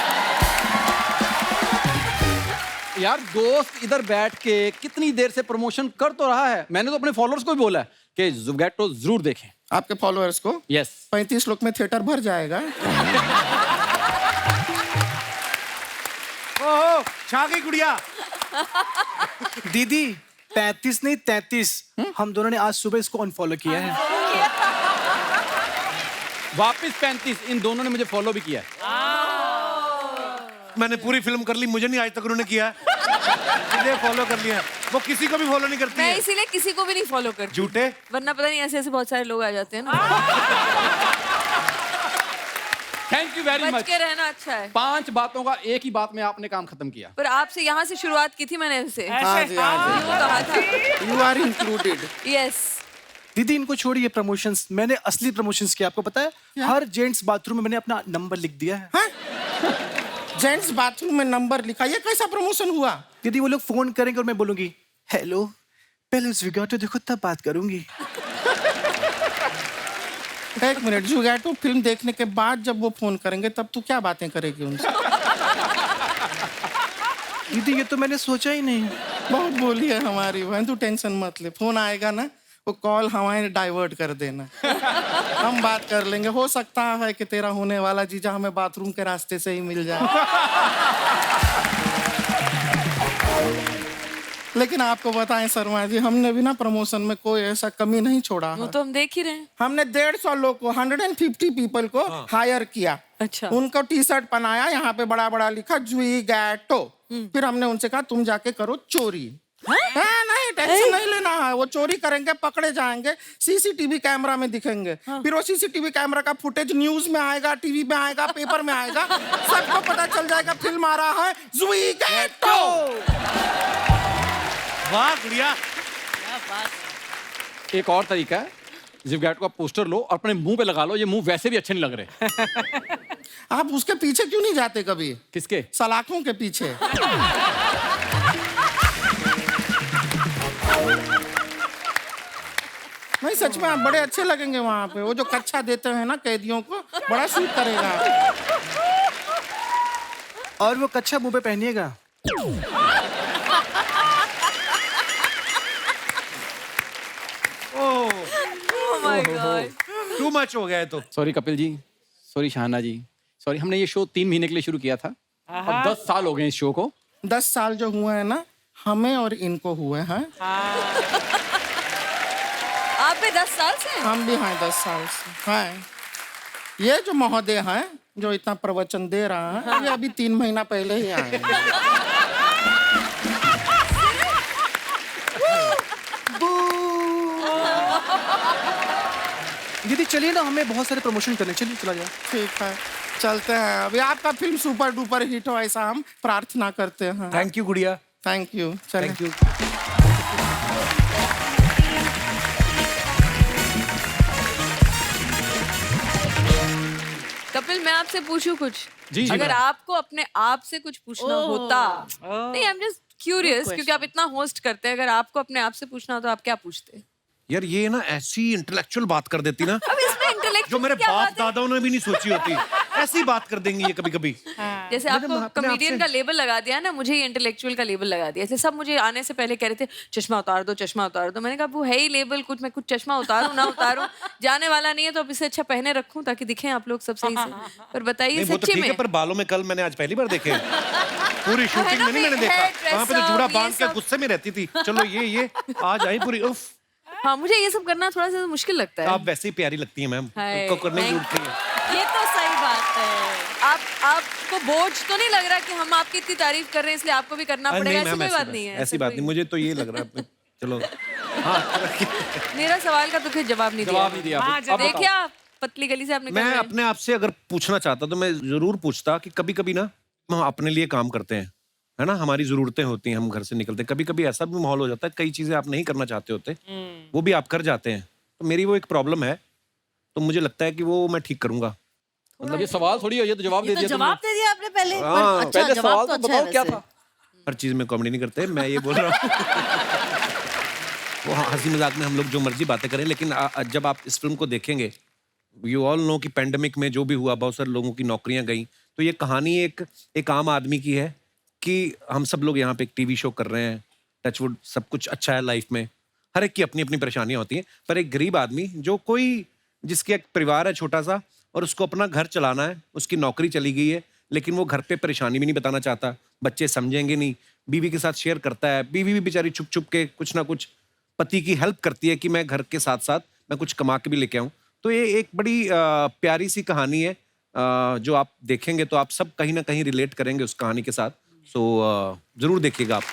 यार दोस्त इधर बैठ के कितनी देर से प्रमोशन कर तो रहा है। मैंने तो अपने फॉलोअर्स को भी बोला है कि जुगैटो जरूर देखें। आपके फॉलोअर्स को? यस। 35 लोग में थिएटर भर जाएगा। ओहो छा गई गुड़िया। दीदी 35 नहीं 33। हम दोनों ने आज सुबह इसको अनफॉलो किया है। वापस 35। इन दोनों ने मुझे फॉलो भी किया है। मैंने पूरी फिल्म कर ली, मुझे नहीं आज तक उन्होंने किया। मुझे फॉलो कर लिया, वो किसी को भी फॉलो नहीं करती मैं है। इसीलिए किसी को भी नहीं फॉलो करती, झूठे। वरना पता नहीं ऐसे ऐसे बहुत सारे लोग आ जाते हैं ना। थैंक यू वेरी बच मच। के रहना अच्छा है। 5 बातों का एक ही बात में आपने काम खत्म किया। पर आपसे यहाँ से शुरुआत की थी मैंने ऐसे हाँ जी, हाँ जी। यूं कहा था। You are included. यस। दीदी इनको छोड़िए प्रमोशंस, मैंने असली प्रमोशंस किया, आपको पता है? हर जेंट्स बाथरूम में मैंने अपना नंबर लिख दिया है। जेंट्स बाथरूम में नंबर लिखा, ये कैसा प्रमोशन हुआ? दीदी वो लोग फोन करेंगे और मैं बोलूंगी हेलो, पहले उस वीडियो देखो तब बात करूंगी। एक मिनट, जुगैटो फिल्म देखने के बाद जब वो फोन करेंगे तब तू क्या बातें करेगी उनसे? दीदी ये तो मैंने सोचा ही नहीं। बहुत बोली है हमारी बहन, तू टेंशन मत ले, फोन आएगा ना वो कॉल हमारे डाइवर्ट कर देना। हम बात कर लेंगे, हो सकता है कि तेरा होने वाला जीजा हमें बाथरूम के रास्ते से ही मिल जाए। लेकिन आपको बताएं शर्मा जी, हमने भी ना प्रमोशन में कोई ऐसा कमी नहीं छोड़ा वो है। तो हम देख ही रहे हैं। हमने 150 लोग को 150 पीपल को हायर किया। अच्छा। उनको टी शर्ट पहनाया, यहाँ पे बड़ा बड़ा लिखा जुइगैटो। फिर हमने उनसे कहा तुम जाके करो चोरी। नहीं टेंशन नहीं लेना है, वो चोरी करेंगे पकड़े जाएंगे, सीसीटीवी कैमरा में दिखेंगे। फिर वो सीसीटीवी कैमरा का फुटेज न्यूज में आएगा, टीवी में आएगा, पेपर में आएगा, सबको पता चल जाएगा फिल्म आ रहा है जुइगैटो। वाह गुड़िया। एक और तरीका है, जिवगैटो का पोस्टर लो और अपने मुंह पे लगा लो, ये मुंह वैसे भी अच्छे नहीं लग रहे। आप उसके पीछे क्यों नहीं जाते कभी? किसके? सलाखों के पीछे। नहीं सच में आप बड़े अच्छे लगेंगे वहां पे, वो जो कच्छा देते हैं ना कैदियों को, बड़ा सूट करेगा। और वो कच्छा मुंह पे पहनिएगा। Oh my God. Too much हो गया है तो। सॉरी कपिल जी, सॉरी शाहना जी, सॉरी। हमने ये शो 3 महीने के लिए शुरू किया था और 10 साल हो गए इस शो को। 10 साल जो हुए हैं ना, हमें और इनको हुए हैं। आप भी 10 साल से? हम भी हैं 10 साल से हैं। ये जो महोदय हैं जो इतना प्रवचन दे रहा है, ये अभी 3 महीना पहले ही आए हैं। दीदी चलिए ना, हमें बहुत सारे प्रमोशन करने, चलिए चला जाए। ठीक है चलते हैं। अभी आपका फिल्म सुपर डुपर हिट हो ऐसा हम प्रार्थना करते हैं। थैंक यू गुड़िया। Thank you. Thank you. Kapil मैं आपसे पूछूं कुछ? जी, जी, अगर मैडम। आपको अपने आप से कुछ पूछना होता, नहीं आई एम जस्ट क्यूरियस क्योंकि आप इतना होस्ट करते हैं, अगर आपको अपने आप से पूछना हो तो आप क्या पूछते? यार ये ना ऐसी इंटेलेक्चुअल बात कर देती ना, अब इसमें इंटेलेक्चुअल जो मेरे बाप दादाओं ने भी नहीं सोची होती। ऐसी बात कर देंगी ये कभी कभी। जैसे आपको कॉमेडियन का लेबल लगा दिया ना, मुझे ये इंटेलेक्चुअल का लेबल लगा दिया। जैसे सब मुझे आने से पहले कह रहे थे चश्मा उतार दो, चश्मा उतार दो। मैंने कहा वो है ही लेबल, कुछ मैं कुछ चश्मा उतारूं ना उतारूं जाने वाला नहीं है, तो अब इसे अच्छा पहने रखूं ताकि दिखें आप लोग सब सही से। पर बताइए नहीं, वो तो सच्ची ठीक है, में पर बालों में कल मैंने आज पहली बार देखे। पूरी शूटिंग में नहीं मैंने देखा, वहाँ पे तो जूड़ा बांध के गुस्से में रहती थी। चलो ये आज आई पूरी। उफ, हाँ मुझे ये सब करना थोड़ा सा मुश्किल लगता है। आप वैसे ही प्यारी लगती हैं मैम, हाय, उनको करने की जरूरत नहीं है। ये तो सही बात है। आपको बोझ तो नहीं लग रहा कि हम आपकी इतनी तारीफ कर रहे हैं इसलिए आपको भी करना अरे पड़ेगा? नहीं ऐसी मैम, कोई बात नहीं है। ऐसी बात नहीं, मुझे तो ये लग रहा है। चलो हाँ, मेरा सवाल का तो फिर जवाब नहीं जवाब नहीं दिया। दिया। अब देखिए आप पतली गली से आपने मैं कहा है। अपने आप से अगर पूछना चाहता तो मैं जरूर पूछता कि कभी कभी ना हम अपने लिए काम करते हैं, है ना, हमारी जरूरतें होती हैं, हम घर से निकलते हैं, कभी कभी ऐसा भी माहौल हो जाता है, कई चीजें आप नहीं करना चाहते होते, वो भी आप कर जाते हैं। तो मेरी वो एक प्रॉब्लम है, तो मुझे लगता है कि वो मैं ठीक करूंगा। मतलब ये सवाल थोड़ी है, ये तो जवाब दे दिया जवाब दे दिया आपने पहले। हाँ, अच्छा पहले जवाब सवाल तो तो अच्छा है बताओ क्या वैसे। था। हर चीज में कॉमेडी नहीं करते, मैं ये बोल रहा हूँ। वो हंसी मजाक में हम लोग जो मर्जी बातें करें, लेकिन जब आप इस फिल्म को देखेंगे, यू ऑल नो कि पैंडेमिक में जो भी हुआ, बहुत सारे लोगों की नौकरियां गई, तो ये कहानी एक आम आदमी की है कि हम सब लोग यहाँ पे एक टीवी शो कर रहे हैं, टचवुड सब कुछ अच्छा है लाइफ में, हर एक की अपनी अपनी परेशानियां होती हैं, पर एक गरीब आदमी जो जिसके एक परिवार है छोटा सा और उसको अपना घर चलाना है, उसकी नौकरी चली गई है, लेकिन वो घर पे परेशानी भी नहीं बताना चाहता, बच्चे समझेंगे नहीं, बीवी के साथ शेयर करता है, बीवी भी बेचारी छुप छुप के कुछ ना कुछ पति की हेल्प करती है कि मैं घर के साथ साथ मैं कुछ कमा के भी लेके आऊँ। तो ये एक बड़ी प्यारी सी कहानी है, जो आप देखेंगे तो आप सब कहीं ना कहीं रिलेट करेंगे उस कहानी के साथ सो जरूर देखिएगा आप।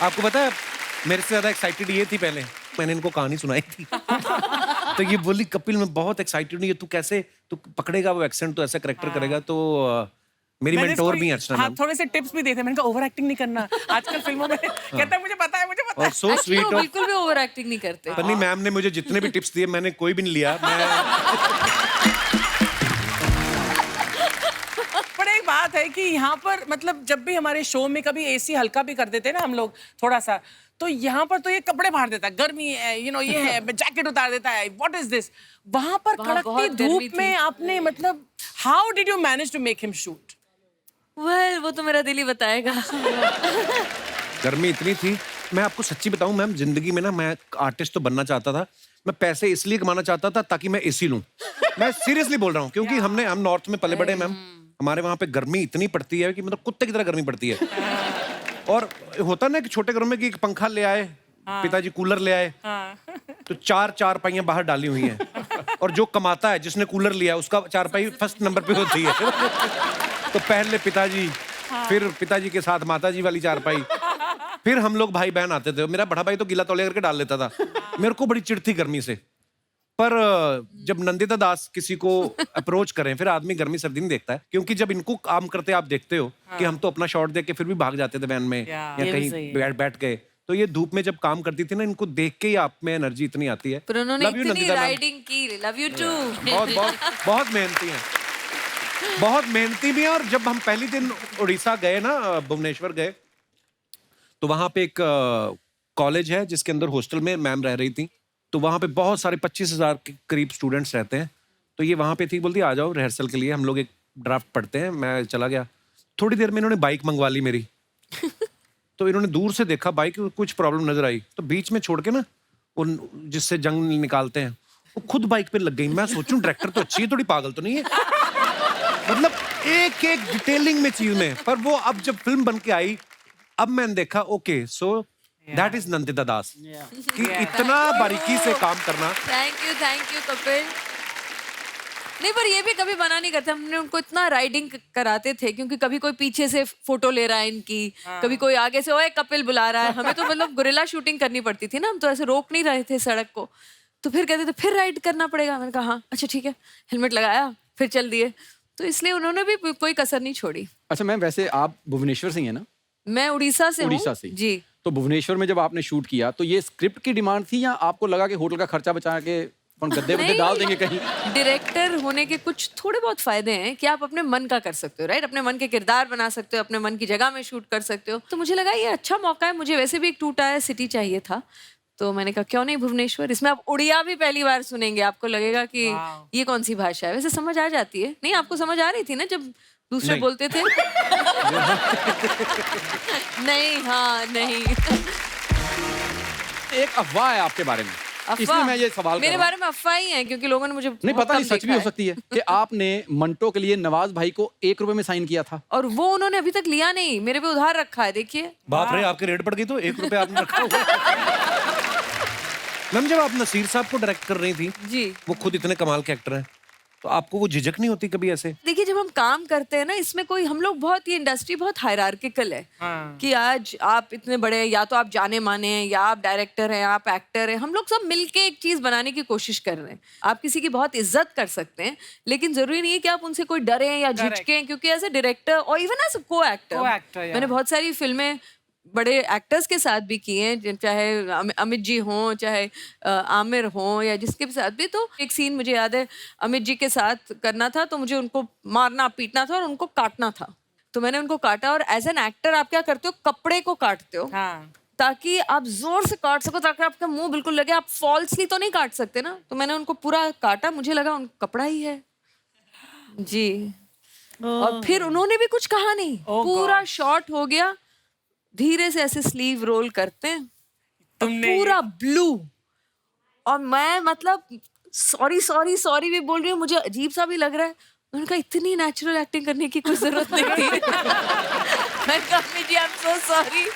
आपको पता है मेरे से ज्यादा एक्साइटेड ये थी पहले, मैंने इनको कहानी सुनाई थी तो ये बोली कपिल मैं बहुत एक्साइटेड हूँ, तू कैसे तू पकड़ेगा वो एक्सेंट, तो ऐसा करेक्टर करेगा। तो मेरी मैंने मेंटोर इसको- भी अर्चना हाँ, मैम। थोड़े से टिप्स भी देते, मैंने कहा ओवर एक्टिंग नहीं करना आजकल फिल्मों में। कहता है मुझे पता है, मुझे पता और है। सो स्वीट वो बिल्कुल भी ओवर एक्टिंग नहीं करते। पर नहीं, मैम ने मुझे जितने भी टिप्स दिए मैंने कोई भी नहीं लिया। पर एक बात है कि यहाँ पर मतलब जब भी हमारे शो में कभी एसी हल्का भी कर देते हैं ना हम लोग थोड़ा सा, तो यहाँ पर तो ये कपड़े फाड़ देता है, गर्मी है, ये है, जैकेट उतार देता है, व्हाट इज दिस। वहां पर वहाँ कड़कती बहुत गर्मी धूप में आपने मतलब how did you manage to make him shoot? Well वो तो मेरा दिल ही बताएगा। गर्मी इतनी थी, मैं आपको सच्ची बताऊं मैम, जिंदगी में ना मैं आर्टिस्ट तो बनना चाहता था, मैं पैसे इसलिए कमाना चाहता था ताकि मैं एसी लूं। मैं सीरियसली बोल रहा हूं, क्योंकि हम नॉर्थ में पले बड़े मैम, हमारे वहां पे गर्मी इतनी पड़ती है कि मतलब कुत्ते की तरह गर्मी पड़ती है। और होता ना कि छोटे घरों में कि एक पंखा ले आए, पिताजी कूलर ले आए, तो 4 चारपाइयां बाहर डाली हुई हैं, और जो कमाता है जिसने कूलर लिया उसका चारपाई फर्स्ट नंबर पे होती है। तो पहले पिताजी, फिर पिताजी के साथ माताजी वाली चारपाई, फिर हम लोग भाई बहन आते थे। मेरा बड़ा भाई तो गीला तौलिया करके डाल लेता था, मेरे को बड़ी चिढ़ थी गर्मी से। पर जब नंदिता दास किसी को अप्रोच करें, फिर आदमी गर्मी सर्दी नहीं देखता है, क्योंकि जब इनको काम करते आप देखते हो कि हम तो अपना शॉट देख के फिर भी भाग जाते थे वैन में या कहीं बैठ गए, तो ये धूप में जब काम करती थी ना, इनको देख के ही आप में एनर्जी इतनी आती है। पर उन्होंने Love you, इतनी नंदिता मैम। राइडिंग की, लव यू टू। बहुत मेहनती हैं, बहुत मेहनती भी हैं। और जब हम पहली दिन उड़ीसा गए ना, भुवनेश्वर गए, तो वहां पे एक कॉलेज है जिसके अंदर हॉस्टल में मैम रह रही थी, तो वहां पे बहुत सारे 25,000 के करीब स्टूडेंट्स रहते हैं। तो ये वहां पे थी, बोलती आ जाओ रिहर्सल के लिए, हम लोग एक ड्राफ्ट पढ़ते हैं। मैं चला गया, थोड़ी देर में इन्होंने बाइक मंगवा ली मेरी। तो इन्होंने दूर से देखा बाइक, कुछ प्रॉब्लम नजर आई, तो बीच में छोड़ के ना उन जिससे जंग निकालते हैं, वो खुद बाइक पे लग गई। मैं सोचूं डायरेक्टर तो अच्छी है, थोड़ी पागल तो नहीं है, मतलब एक एक डिटेलिंग में चीज में। पर वो अब जब फिल्म बन के आई, अब मैंने देखा okay so that is Nandita Das, कि इतना बारीकी से काम करना। Thank you Kapil. नहीं पर ये भी कभी मना नहीं करते, हमने उनको इतना राइडिंग कराते थे, क्योंकि कभी कोई पीछे से फोटो ले रहा है इनकी, कभी कोई आगे से ओए कपिल बुला रहा है, हमें तो मतलब गुरिल्ला शूटिंग करनी पड़ती थी ना, हम तो ऐसे रोक नहीं रहे थे सड़क को। तो फिर कहते थे फिर राइड करना पड़ेगा, मैंने कहा हाँ अच्छा ठीक है, हेलमेट लगाया फिर चल दिए। तो इसलिए उन्होंने भी कोई कसर नहीं छोड़ी। अच्छा मैम, वैसे आप भुवनेश्वर से ही है ना? मैं उड़ीसा से हूँ। उड़ीसा से जी। तो भुवनेश्वर में जब आपने शूट किया, तो ये स्क्रिप्ट की डिमांड थी या आपको लगा कि होटल का खर्चा बचा के अपन गद्दे वद्दे डाल देंगे कहीं? डायरेक्टर होने के कुछ थोड़े बहुत फायदे हैं कि आप अपने मन का कर सकते हो, राइट? अपने मन के किरदार बना सकते हो, अपने मन की जगह में शूट कर सकते हो। तो मुझे लगा ये अच्छा मौका है, मुझे वैसे भी एक टूटा है सिटी चाहिए था, तो मैंने कहा क्यों नहीं भुवनेश्वर। इसमें आप उड़िया भी पहली बार सुनेंगे, आपको लगेगा कि ये कौन सी भाषा है, वैसे समझ आ जाती है। नहीं आपको समझ आ रही थी ना जब दूसरे नहीं। बोलते थे? नहीं, हाँ नहीं। एक अफवाह है आपके बारे में, इसलिए मैं ये सवाल मेरे कर रहा बारे में अफवाह ही है, क्योंकि लोगों ने मुझे नहीं बहुत पता नहीं, कम सच भी देखा हो है। सकती है कि आपने मंटो के लिए नवाज भाई को 1 रुपए में साइन किया था। और वो उन्होंने अभी तक लिया नहीं, मेरे पे उधार रखा है, देखिए। बाप रे, आपके रेट बढ़ गई तो 1 रुपया आपने रखा हुआ। मैम जब आप नसीर साहब को डायरेक्ट कर रही थी, जी, वो खुद इतने कमाल के एक्टर हैं, तो आपको वो झिझक नहीं होती कभी ऐसे? देखिए जब हम काम करते हैं ना, इसमें कोई हम लोग बहुत, ये इंडस्ट्री बहुत हायरार्किकल है कि आज आप इतने बड़े हैं, या तो आप जाने माने हैं, या आप डायरेक्टर हैं, आप एक्टर हैं, हम लोग सब मिलके एक चीज बनाने की कोशिश कर रहे हैं। आप किसी की बहुत इज्जत कर सकते हैं, लेकिन जरूरी नहीं है कि आप उनसे कोई डरे या झिझकें, क्योंकि एज ए डायरेक्टर और इवन एज को एक्टर, मैंने बहुत सारी फिल्में बड़े एक्टर्स के साथ भी किए हैं, चाहे अमित जी हों, चाहे आमिर हों, या जिसके साथ भी। तो एक सीन मुझे याद है, अमित जी के साथ करना था, तो मुझे उनको मारना पीटना था और उनको काटना था, तो मैंने उनको काटा। और एज एन एक्टर आप क्या करते हो, कपड़े को काटते हो ताकि आप जोर से काट सको, ताकि आपका मुंह बिल्कुल लगे। आप फॉल्सली तो नहीं काट सकते ना, तो मैंने उनको पूरा काटा, मुझे लगा उन कपड़ा ही है जी। और फिर उन्होंने भी कुछ कहा नहीं, पूरा शॉट हो गया, धीरे से ऐसे स्लीव रोल करते हैं, पूरा ब्लू, और मैं मतलब सॉरी भी बोल रही हूँ, मुझे अजीब सा भी लग रहा है। मैंने कहा इतनी नेचुरल एक्टिंग करने की कोई जरूरत नहीं थी। मैं कहा जी आई एम सो सॉरी,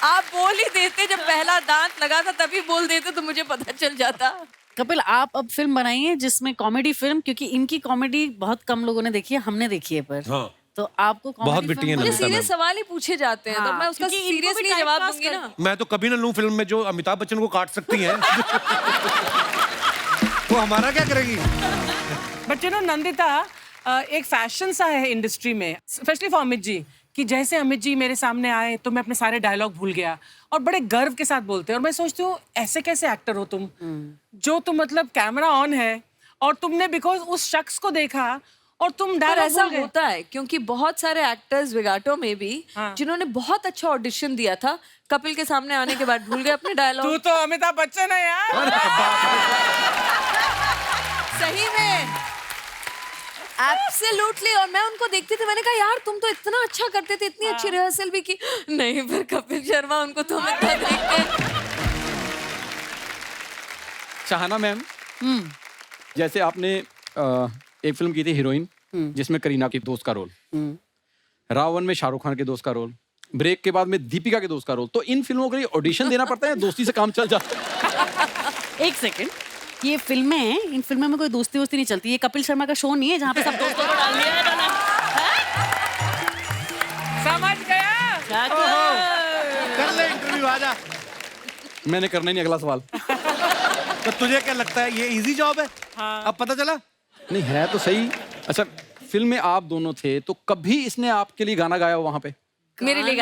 आप बोल ही देते, जब पहला दांत लगा था तभी बोल देते तो मुझे पता चल जाता। कपिल, आप अब फिल्म बनाइए जिसमें कॉमेडी फिल्म, क्योंकि इनकी कॉमेडी बहुत कम लोगों ने देखी है, हमने देखी है पर हाँ। तो आपको बहुत comedy विट्टी है film- मुझे नंदिता सीरियस मैम। सवाल ही पूछे जाते हैं तो हाँ, मैं उसका क्योंकि इनको भी सीरियसली type जवाब cast दूंगी ना। मैं तो कभी ना लूं फिल्म में जो अमिताभ बच्चन को काट सकती हैं। वो हमारा क्या करेगी? बट यू नो नंदिता, एक फैशन सा है इंडस्ट्री में, स्पेशली फॉर अमित जी, कि जैसे अमित जी मेरे सामने आए तो मैं अपने सारे डायलॉग भूल गया और बड़े गर्व के साथ बोलते हैं। और मैं सोचती हूँ ऐसे कैसे एक्टर हो तुम, जो तुम मतलब कैमरा ऑन है और तुमने बिकॉज उस शख्स को देखा और तुम पर डायलॉग ऐसा भूल गए। होता है क्योंकि बहुत सारे एक्टर्स विगाटो में भी जिन्होंने बहुत अच्छा ऑडिशन दिया था, कपिल के सामने आने के बाद भूल गए अपने तू डायलॉग। तो अमिताभ बच्चन है यार। सही में एब्सोल्युटली। और मैं उनको देखती थी, मैंने कहा यार तुम तो इतना अच्छा करते थे, इतनी अच्छी रिहर्सल भी की। नहीं, पर कपिल शर्मा उनको तो मैं देख के। शाहाना मैम, जैसे आपने एक फिल्म की थी हीरोइन, जिसमें करीना की दोस्त का रोल, रावण में शाहरुख खान के दोस्त का रोल, ब्रेक के बाद में दीपिका के दोस्त का रोल। तो इन फिल्मों के लिए ऑडिशन देना पड़ता है, दोस्ती से काम चल जाता है? एक सेकंड, ये फिल्में हैं, इन फिल्मों में कोई दोस्ती वोस्ती नहीं चलती। ये कपिल शर्मा का शो नहीं है जहाँ पे सब दोस्तों को डाल दिया है इन्होंने। समझ गया। कर ले इंटरव्यू, आजा। मैंने करना ही नहीं अगला सवाल। तो तुझे क्या लगता है ये इजी जॉब है? अब पता चला? नहीं है तो सही। अच्छा, फिल्म में आप दोनों थे तो कभी इसने आपके लिए गाना गाया हो वहाँ पे? मेरे लिए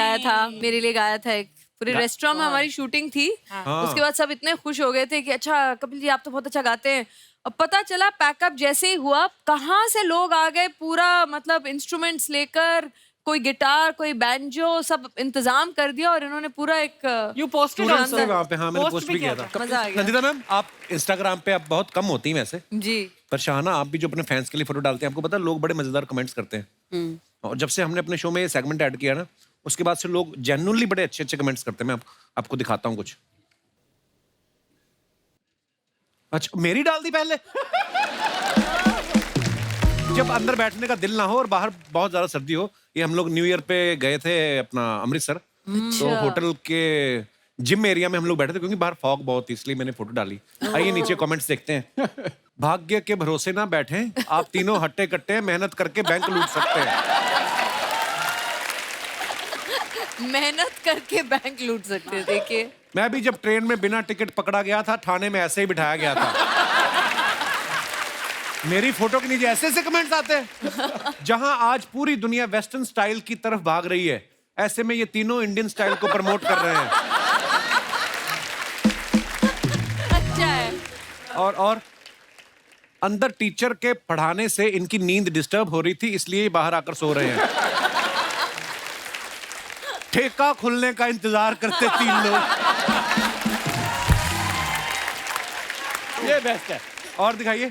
गाया था एक पूरे रेस्टोरेंट में हमारी शूटिंग थी। उसके बाद सब इतने खुश हो गए थे कि अच्छा कपिल जी आप तो बहुत अच्छा गाते हैं। अब पता चला पैकअप जैसे ही हुआ, कहाँ से लोग आ गए, पूरा मतलब इंस्ट्रूमेंट्स लेकर, कोई गिटार कोई बैंजो, सब इंतजाम कर दिया और इन्होंने पूरा एक यू पोस्टेड वहाँ पे। हाँ, मैंने पोस्ट भी किया था। मजा आ गया। नंदिता मैम, आप इंस्टाग्राम पे अब बहुत कम होती हैं वैसे, जी। पर शाहाना आप भी जो अपने फैंस के लिए फोटो डालते हैं, आपको पता है लोग बड़े मजेदार कमेंट्स करते हैं। और जब से हमने अपने शो में ये सेगमेंट ऐड किया ना, उसके बाद से लोग जेन्युइनली बड़े अच्छे अच्छे कमेंट्स करते हैं। मैं आपको दिखाता हूँ कुछ। अच्छा, मेरी डाल दी पहले। जब अंदर बैठने का दिल ना हो और बाहर बहुत ज्यादा सर्दी हो। ये हम लोग न्यू ईयर पे गए थे अपना अमृतसर, तो होटल के जिम एरिया में हम लोग बैठे थे, क्योंकि बाहर फॉग बहुत थी, इसलिए मैंने फोटो डाली। आइए नीचे कमेंट्स देखते हैं। भाग्य के भरोसे ना बैठे, आप तीनों हट्टे कट्टे मेहनत करके बैंक लूट सकते हैं। मेहनत करके बैंक लूट सकते हैं। देखिए, मैं भी जब ट्रेन में बिना टिकट पकड़ा गया था, थाने में ऐसे ही बिठाया गया था। मेरी फोटो के नीचे ऐसे ऐसे कमेंट्स आते हैं। जहां आज पूरी दुनिया वेस्टर्न स्टाइल की तरफ भाग रही है, ऐसे में ये तीनों इंडियन स्टाइल को प्रमोट कर रहे हैं। अच्छा है। और अंदर टीचर के पढ़ाने से इनकी नींद डिस्टर्ब हो रही थी, इसलिए बाहर आकर सो रहे हैं। ठेका खुलने का इंतजार करते तीन लोग। ये बेस्ट है। और दिखाइए,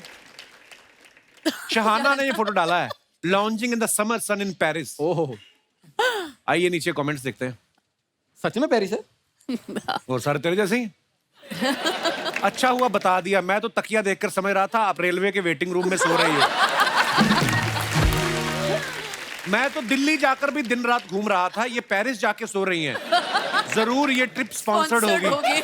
शहाना ने ये फोटो डाला है, launching in the summer sun in Paris. ओहो, आइए नीचे कमेंट्स देखते हैं। सच में पेरिस है? और सारे तेरे जैसे ही। अच्छा हुआ बता दिया, मैं तो तकिया देखकर समझ रहा था आप रेलवे के वेटिंग रूम में सो रही हो। मैं तो दिल्ली जाकर भी दिन रात घूम रहा था, ये पेरिस जाके सो रही हैं। जरूर ये ट्रिप स्पॉन्सर्ड होगी।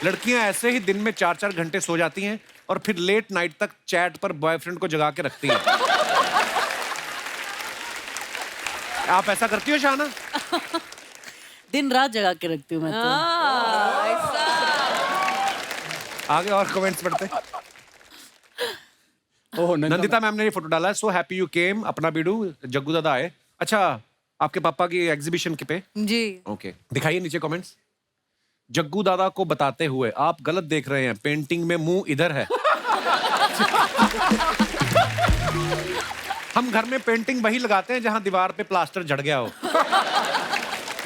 लड़कियां ऐसे ही दिन में 4-4 घंटे सो जाती हैं और फिर लेट नाइट तक चैट पर बॉयफ्रेंड को जगा के रखती हैं। आप ऐसा करती हो शाहाना? दिन रात जगा के रखती हूँ मैं तो। आगे और कमेंट्स पढ़ते हैं। ओह, नंदिता मैम ने ये फोटो डाला है, सो हैप्पी यू केम, अपना बीडू जग्गू दादा आए। अच्छा, आपके पापा की एग्जीबिशन के पे? जी। ओके, दिखाइए नीचे कमेंट्स। जग्गू दादा को बताते हुए, आप गलत देख रहे हैं, पेंटिंग में मुंह इधर है। हम घर में पेंटिंग वही लगाते हैं जहां दीवार पे प्लास्टर झड़ गया हो।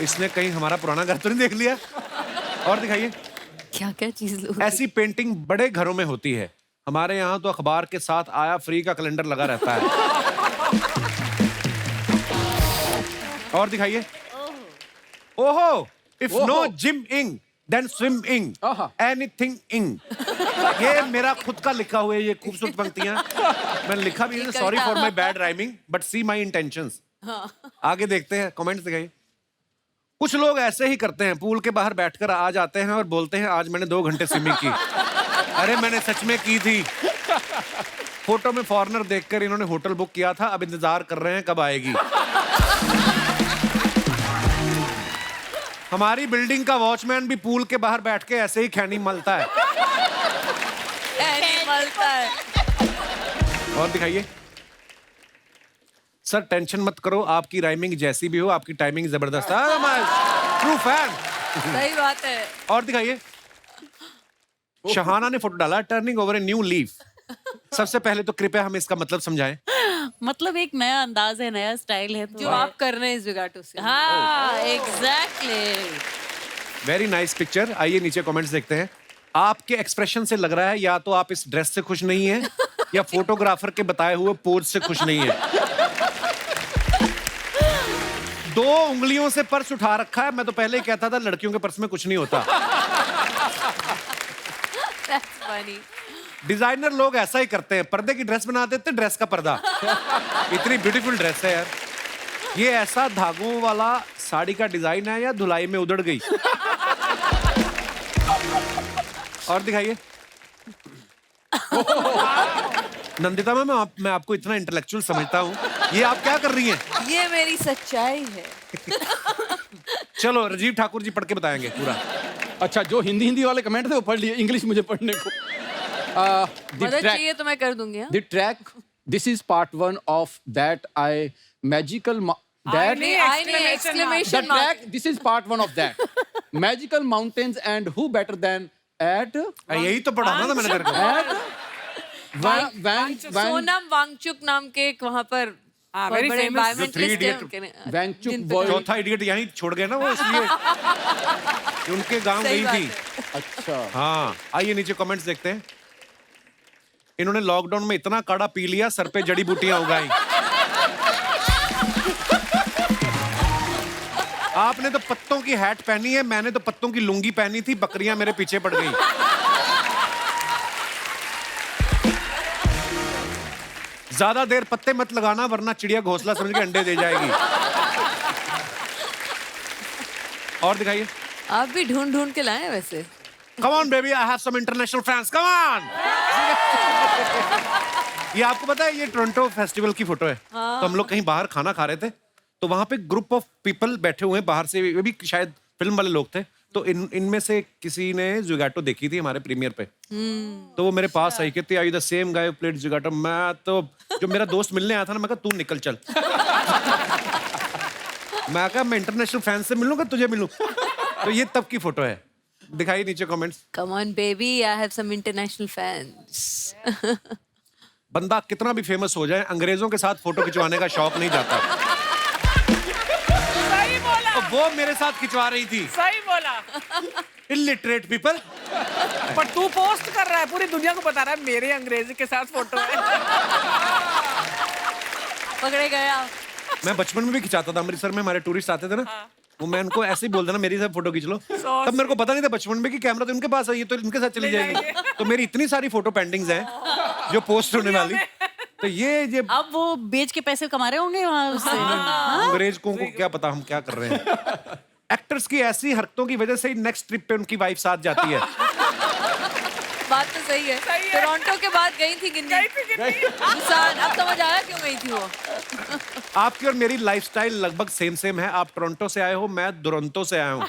इसने कहीं हमारा पुराना घर तो नहीं देख लिया? और दिखाइए, क्या क्या चीज लोग। ऐसी पेंटिंग बड़े घरों में होती है, हमारे यहाँ तो अखबार के साथ आया फ्री का कैलेंडर लगा रहता है। और दिखाइए, ओहो, इफ नो जिम इंग देन स्विम इंग, एनीथिंग इंग। ये मेरा खुद का लिखा हुआ है, ये खूबसूरत पंक्तियां मैंने लिखा भी है। Sorry for my bad rhyming, but see my intentions. आगे देखते हैं, कमेंट्स दिखाइए। कुछ लोग ऐसे ही करते हैं, पूल के बाहर बैठकर आ जाते हैं और बोलते हैं आज मैंने 2 घंटे स्विमिंग की। अरे मैंने सच में की थी। फोटो में फॉरेनर देखकर इन्होंने होटल बुक किया था, अब इंतजार कर रहे हैं कब आएगी। हमारी बिल्डिंग का वॉचमैन भी पूल के बाहर बैठ के ऐसे ही खैनी मलता है। मलता है। और दिखाइए। सर टेंशन मत करो, आपकी राइमिंग जैसी भी हो, आपकी टाइमिंग जबरदस्त है। True fan. सही बात है। और दिखाइए। शहाना ने फोटो डाला, turning over a new leaf. सबसे पहले तो कृपया हमें इसका मतलब समझाएं। मतलब एक नया अंदाज है, नया स्टाइल है, तो जो आप कर रहे हैं इस जुगाटो से। हाँ एग्जैक्टली। Very nice picture. आइए नीचे कमेंट्स देखते हैं। आपके एक्सप्रेशन से लग रहा है या तो आप इस ड्रेस से खुश नहीं है या फोटोग्राफर के बताए हुए पोज से खुश नहीं है। 2 उंगलियों से पर्स उठा रखा है। मैं तो पहले ही कहता था लड़कियों के पर्स में कुछ नहीं होता। That's funny. डिजाइनर लोग ऐसा ही करते हैं, पर्दे की ड्रेस बना देते, ड्रेस का पर्दा। इतनी ब्यूटीफुल ड्रेस है यार। ये ऐसा धागों वाला साड़ी का डिजाइन है या धुलाई में उधड़ गई? और दिखाइए। नंदिता मैम, मैं आपको इतना इंटेलेक्चुअल समझता हूँ, ये आप क्या कर रही हैं? ये मेरी सच्चाई है। चलो राजीव ठाकुर जी पढ़ के बताएंगे पूरा। अच्छा, जो हिंदी वाले कमेंट थे वो पढ़ लिए, इंग्लिश मुझे पढ़ने को। मदद चाहिए तो मैं कर दूंगी। हाँ? The track, this is part 1 of that magical that I need exclamation the track, this is part 1 of that magical mountains and who better than at यही तो पढ़ाना था मैंने तेरे को। सोनम वांगचुक नाम के एक वहाँ पर very बड़े famous environmentalist हैं उनके। वांगचुक boy। चौथा इडियट यहीं छोड़ गए ना वो, इसलिए उनके गांव गई थी। अच्छा हाँ, आइए नीचे कमेंट्स देखते हैं। इन्होंने लॉकडाउन में इतना काढ़ा पी लिया, सर पे जड़ी बूटियां उगाई। आपने तो पत्तों की हैट पहनी है, मैंने तो पत्तों की लुंगी पहनी थी, बकरियां मेरे पीछे पड़ गई। ज्यादा देर पत्ते मत लगाना वरना चिड़िया घोंसला समझ के अंडे दे जाएगी। और दिखाइए। आप भी ढूंढ ढूंढ के लाए हैं वैसे। Come on baby, I have some international fans. Come on. ये आपको पता है ये टोरंटो फेस्टिवल की फोटो है। तो हम लोग कहीं बाहर खाना खा रहे थे, तो वहां पे ग्रुप ऑफ पीपल बैठे हुए हैं बाहर से, ये भी शायद फिल्म वाले लोग थे। तो इनमें से किसी ने जुगाटो देखी थी हमारे प्रीमियर पे। तो वो मेरे पास आई, कहती I the same guy played जुगाटो। मैं तो जो मेरा दोस्त मिलने आया था ना, मैं कहा तू निकल चल। मैं कहा मैं इंटरनेशनल फैन से मिलूंगा, तुझे मिलूं। तो ये तब की फोटो है। दिखाइए नीचे comments. Come on baby, I have some international fans. बंदा कितना भी फेमस हो जाए, अंग्रेजों के साथ फोटो खिंचवाने का शौक नहीं जाता। सही बोला। तो वो मेरे साथ खिंचवा रही थी। सही बोला। Illiterate people. पर तू पोस्ट कर रहा है, पूरी दुनिया को बता रहा है मेरे अंग्रेजी के साथ फोटो है। पकड़े गया। मैं बचपन में भी खिंचाता था, अमृतसर में हमारे टूरिस्ट आते थे ना, वो मैं उनको ऐसे ही बोल देना मेरी साथ फोटो खींच लो। तब मेरे को पता नहीं था बचपन में कि कैमरा तो इनके पास है, ये तो इनके साथ चली जाएगी। तो मेरी इतनी सारी फोटो पेंडिंग्स हैं जो पोस्ट होने वाली। तो ये अब वो बेच के पैसे कमा रहे होंगे वहाँ उससे। अंग्रेजों को क्या पता हम क्या कर रहे हैं। एक्टर्स की ऐसी हरकतों की वजह से ही नेक्स्ट ट्रिप पे उनकी वाइफ साथ जाती है। बात तो सही है। टोरंटो के बाद गई थी गिन्नी। बुसान, अब समझ आया क्यों गई थी वो। आपकी और मेरी लाइफस्टाइल लगभग सेम है। आप टोरंटो से आए हो, मैं दुरंतो से आया हूँ।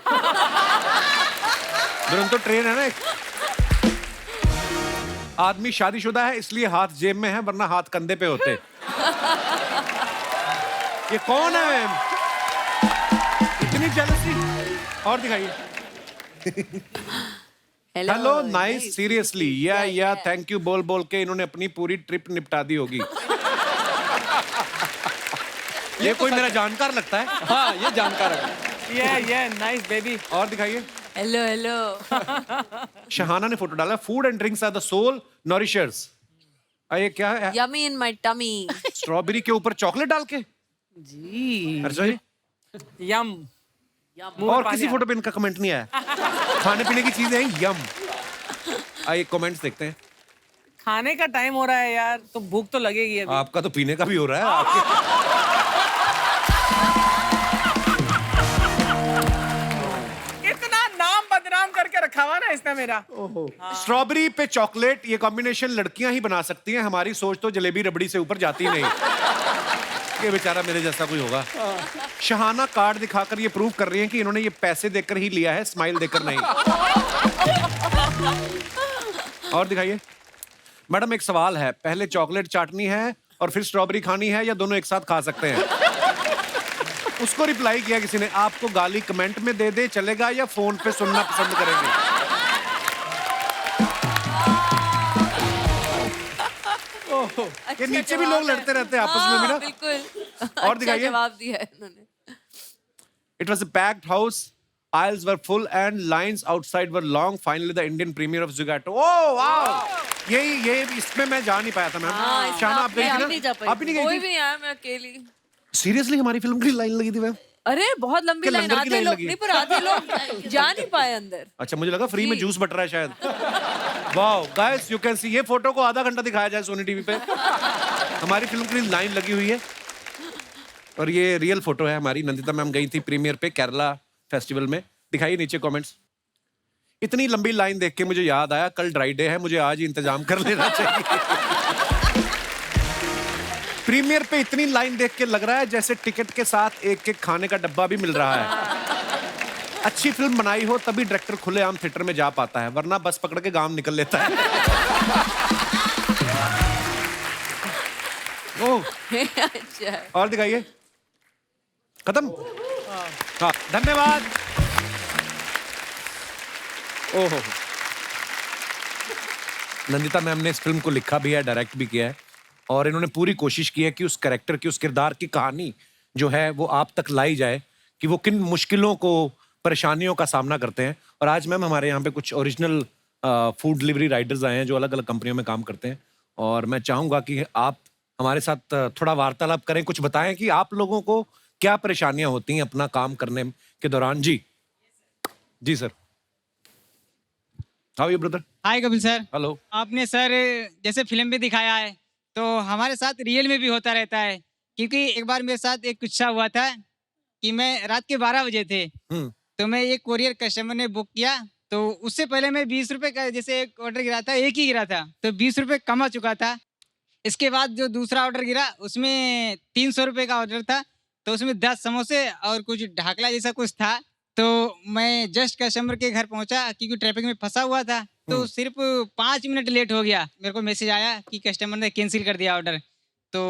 दुरंतो ट्रेन है ना एक। आदमी शादीशुदा है इसलिए हाथ जेब में है, वरना हाथ कंधे पे होते। ये कौन है? इतनी जेलसी। और दिखाइए। हेलो नाइस, सीरियसली या थैंक यू बोल बोल के इन्होंने अपनी पूरी ट्रिप निपटा दी होगी। ये कोई मेरा जानकार लगता है। हाँ, ये जानकार है। ये नाइस बेबी। और दिखाइए। हेलो। शहाना ने फोटो डाला, food and drinks are the soul nourishers. ये क्या है? Yummy in my tummy. Strawberry के ऊपर चॉकलेट डाल के जी। अच्छा जी। यम। और किसी फोटो पे इनका कमेंट नहीं आया। खाने पीने की चीजें हैं, यम। आइए कमेंट्स देखते हैं। खाने का टाइम हो रहा है यार, तो भूख तो लगेगी अभी। आपका तो पीने का भी हो रहा है। आपके इतना नाम बदनाम करके रखा दिखावा ना इसने मेरा। स्ट्रॉबेरी पे चॉकलेट, ये कॉम्बिनेशन लड़कियां ही बना सकती हैं, हमारी सोच तो जलेबी रबड़ी से ऊपर जाती नहीं। ये बेचारा मेरे जैसा कोई होगा। शहाना कार्ड दिखाकर ये प्रूव कर रही हैं कि इन्होंने ये पैसे देकर ही लिया है, स्माइल देकर नहीं। और दिखाइए मैडम, एक सवाल है, पहले चॉकलेट चाटनी है और फिर स्ट्रॉबेरी खानी है या दोनों एक साथ खा सकते हैं? उसको रिप्लाई किया किसी ने, आपको गाली कमेंट में दे दे चलेगा या फोन पे सुनना पसंद करेंगे? ये नीचे भी लोग लड़ते रहते हैं आपस में भी ना। बिल्कुल। और दिखाइए। जवाब दिया है इन्होंने। It was a packed house. Aisles were full and lines outside were long. Finally, the Indian premiere of Zugato. Oh wow! ये इसमें मैं जा नहीं पाया था मैम। शाना आप गई थी ना? आप भी नहीं गई कोई थी? भी नहीं आया, मैं अकेली। Seriously हमारी फिल्म की लाइन लगी थी मैम? अरे बहुत लंबी क्या लाइन, लंगर की आधे लाइन लोग लगी? नहीं, पर आधे लोग जा नहीं पाए अंदर। अच्छा, मुझे लगा फ्री में जूस बट रहा है शायद। Wow guys, you can see, ये फोटो को आधा घंटा दिखाया जाए सोनी टीवी पे। हमारी फिल्म की लाइन लगी हुई है और ये रियल फोटो है हमारी। नंदिता मैम गई थी प्रीमियर पे केरला फेस्टिवल में। दिखाइए नीचे कमेंट्स। इतनी लंबी लाइन देख के मुझे याद आया, कल ड्राई डे है, मुझे आज ही इंतजाम कर लेना चाहिए। प्रीमियर पे इतनी लाइन देख के लग रहा है जैसे टिकट के साथ एक एक खाने का डब्बा भी मिल रहा है। अच्छी फिल्म बनाई हो तभी डायरेक्टर खुलेआम थिएटर में जा पाता है, वरना बस पकड़ के गांव निकल लेता है। ओह अच्छा। और दिखाइए। खत्म। हाँ, धन्यवाद। ओहो, नंदिता मैम ने इस फिल्म को लिखा भी है, डायरेक्ट भी किया है और इन्होंने पूरी कोशिश की है कि उस कैरेक्टर की, उस किरदार की कहानी जो है वो आप तक लाई जाए कि वो किन मुश्किलों को, परेशानियों का सामना करते हैं। और आज मैम हमारे यहाँ पे कुछ ओरिजिनल फूड डिलीवरी राइडर्स आए हैं जो अलग अलग कंपनियों में काम करते हैं और मैं चाहूँगा कि आप हमारे साथ थोड़ा वार्तालाप करें, कुछ बताएं कि आप लोगों को क्या परेशानियां होती हैं अपना काम करने के दौरान। जी sir. How are you brother? Hi Kapil sir. Hello. आपने सर जैसे फिल्म में दिखाया है तो हमारे साथ रियल में भी होता रहता है, क्योंकि एक बार मेरे साथ एक किस्सा हुआ था कि मैं रात के 12 बजे थे तो मैं एक कोरियर कस्टमर ने बुक किया, तो उससे पहले मैं 20 रुपए का जैसे एक ऑर्डर गिरा था, एक ही गिरा था तो 20 रुपए कमा चुका था। इसके बाद जो दूसरा ऑर्डर गिरा उसमें 300 रुपए का ऑर्डर था, तो उसमें 10 समोसे और कुछ ढाकला जैसा कुछ था। तो मैं जस्ट कस्टमर के घर पहुंचा क्योंकि ट्रैफिक में फंसा हुआ था, तो सिर्फ 5 मिनट लेट हो गया। मेरे को मैसेज आया कि कस्टमर ने कैंसिल कर दिया ऑर्डर। तो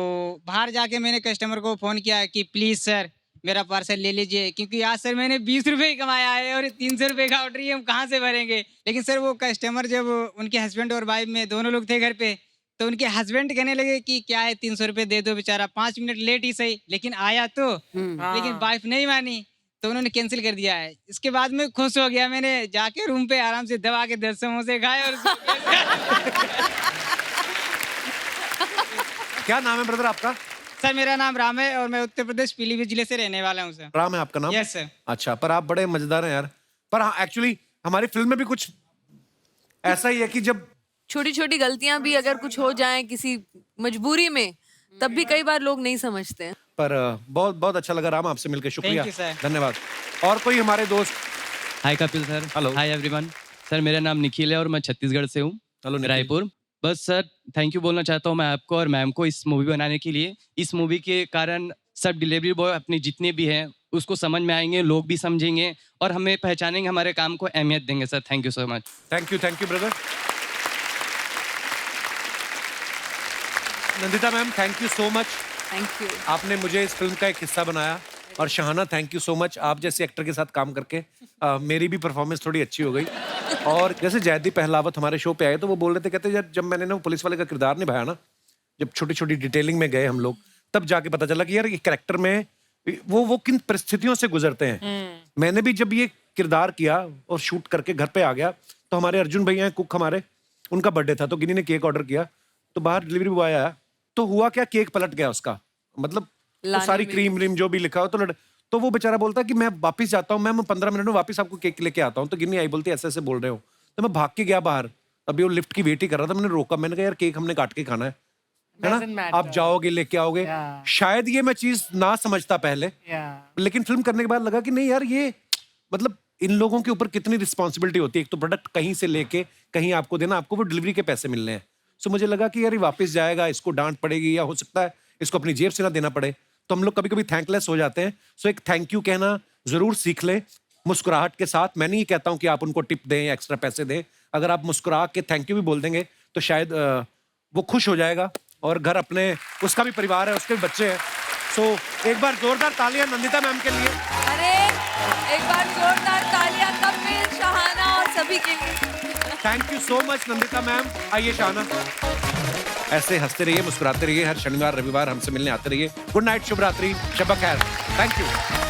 बाहर जाके मैंने कस्टमर को फ़ोन किया कि प्लीज़ सर मेरा पार्सल ले लीजिए, क्योंकि आज सर मैंने 20 रुपये ही कमाया है और 300 रुपये का ऑर्डर ही हम कहाँ से भरेंगे। लेकिन सर वो कस्टमर जब उनके हस्बैंड और वाइफ में दोनों लोग थे घर पे, तो उनके हस्बैंड कहने लगे कि क्या है 300 रुपये दे दो, बेचारा 5 मिनट लेट ही सही लेकिन आया तो। लेकिन वाइफ नहीं मानी तो उन्होंने कैंसिल कर दिया है। इसके बाद में खुश हो गया, मैंने जाके रूम पे आराम से दबा के 10 समोसे खाए। और क्या नाम है ब्रदर आपका? सर मेरा नाम राम है और मैं उत्तर प्रदेश पीलीभीत जिले से रहने वाला हूँ सर। राम है आपका नाम? Yes sir. अच्छा, पर आप बड़े मजेदार हैं यार। पर हाँ, एक्चुअली हमारी फिल्म में भी कुछ ऐसा ही है कि जब छोटी छोटी गलतियां भी अगर कुछ हो जाएं किसी मजबूरी में, तब भी कई बार लोग नहीं समझते हैं। पर बहुत बहुत अच्छा लगा राम आपसे मिलकर, शुक्रिया, Thank you, sir. धन्यवाद। और कोई हमारे दोस्त? Hi Kapil sir. Hello. Hi everyone. Sir मेरा नाम निखिल है और मैं छत्तीसगढ़ से हूँ, रायपुर। बस सर थैंक यू बोलना चाहता हूँ मैं आपको और मैम को इस मूवी बनाने के लिए। इस मूवी के कारण सब डिलीवरी बॉय अपने जितने भी हैं उसको समझ में आएंगे, लोग भी समझेंगे और हमें पहचानेंगे, हमारे काम को अहमियत देंगे sir. Thank you so much. Thank you brother. Nandita ma'am thank you so much. Thank you. आपने मुझे इस फिल्म का एक हिस्सा बनाया। और Shahana thank you so much, आप जैसे एक्टर के साथ काम करके मेरी भी परफॉर्मेंस थोड़ी अच्छी हो गई। और जैसे जयदीप पहलावत हमारे शो पे आए तो वो बोल रहे थे, कहते यार जब मैंने ना वो पुलिस वाले का किरदार निभाया ना, जब छोटी छोटी डिटेलिंग में गए हम लोग, तब जाके पता चला कि यार ये कैरेक्टर में वो किन परिस्थितियों से गुजरते हैं। मैंने भी जब ये किरदार किया और शूट करके घर पे आ गया तो हमारे अर्जुन भैया कुक हमारे, उनका बर्थडे था तो गिनी ने केक ऑर्डर किया, तो बाहर डिलीवरी बॉय आया तो हुआ क्या, केक पलट गया उसका, मतलब तो सारी क्रीम व्रीम जो भी लिखा हो तो वो बेचारा बोलता कि मैं वापस जाता हूँ, मैं 15 मिनट में वापस आपको केक लेके आता हूँ। तो गिन्नी आई बोलती ऐसे ऐसे बोल रहे हो, तो मैं भाग के गया बाहर, अभी वो लिफ्ट की वेट ही कर रहा था, मैंने रोका, मैंने कहा यार केक हमने काट के खाना है ना, आप जाओगे लेके आओगे। शायद ये मैं चीज ना समझता पहले, लेकिन फिल्म करने के बाद लगा कि नहीं यार ये मतलब इन लोगों के ऊपर कितनी रिस्पॉन्सिबिलिटी होती है। एक तो प्रोडक्ट कहीं से लेके कहीं आपको देना, आपको वो डिलीवरी के पैसे मिलने हैं। सो मुझे लगा कि यार ये वापस जाएगा, इसको डांट पड़ेगी या हो सकता है इसको अपनी जेब से ना देना पड़े, तो हम लोग कभी कभी थैंकलेस हो जाते हैं। सो एक थैंक यू कहना जरूर सीख ले मुस्कुराहट के साथ। मैं नहीं कहता हूँ कि आप उनको टिप दें या एक्स्ट्रा पैसे दें, अगर आप मुस्कुरा के थैंक यू भी बोल देंगे तो शायद वो खुश हो जाएगा। और घर अपने, उसका भी परिवार है, उसके भी बच्चे हैं। सो एक बार जोरदार तालियां नंदिता मैम के लिए। अरे एक बार जोरदार तालियां कपिल, शहाना और सभी के लिए। Thank you so much Nandita ma'am. आइए शहाना, ऐसे हंसते रहिए, मुस्कुराते रहिए, हर शनिवार रविवार हमसे मिलने आते रहिए। गुड नाइट, शुभ रात्रि, शब खैर। Thank you.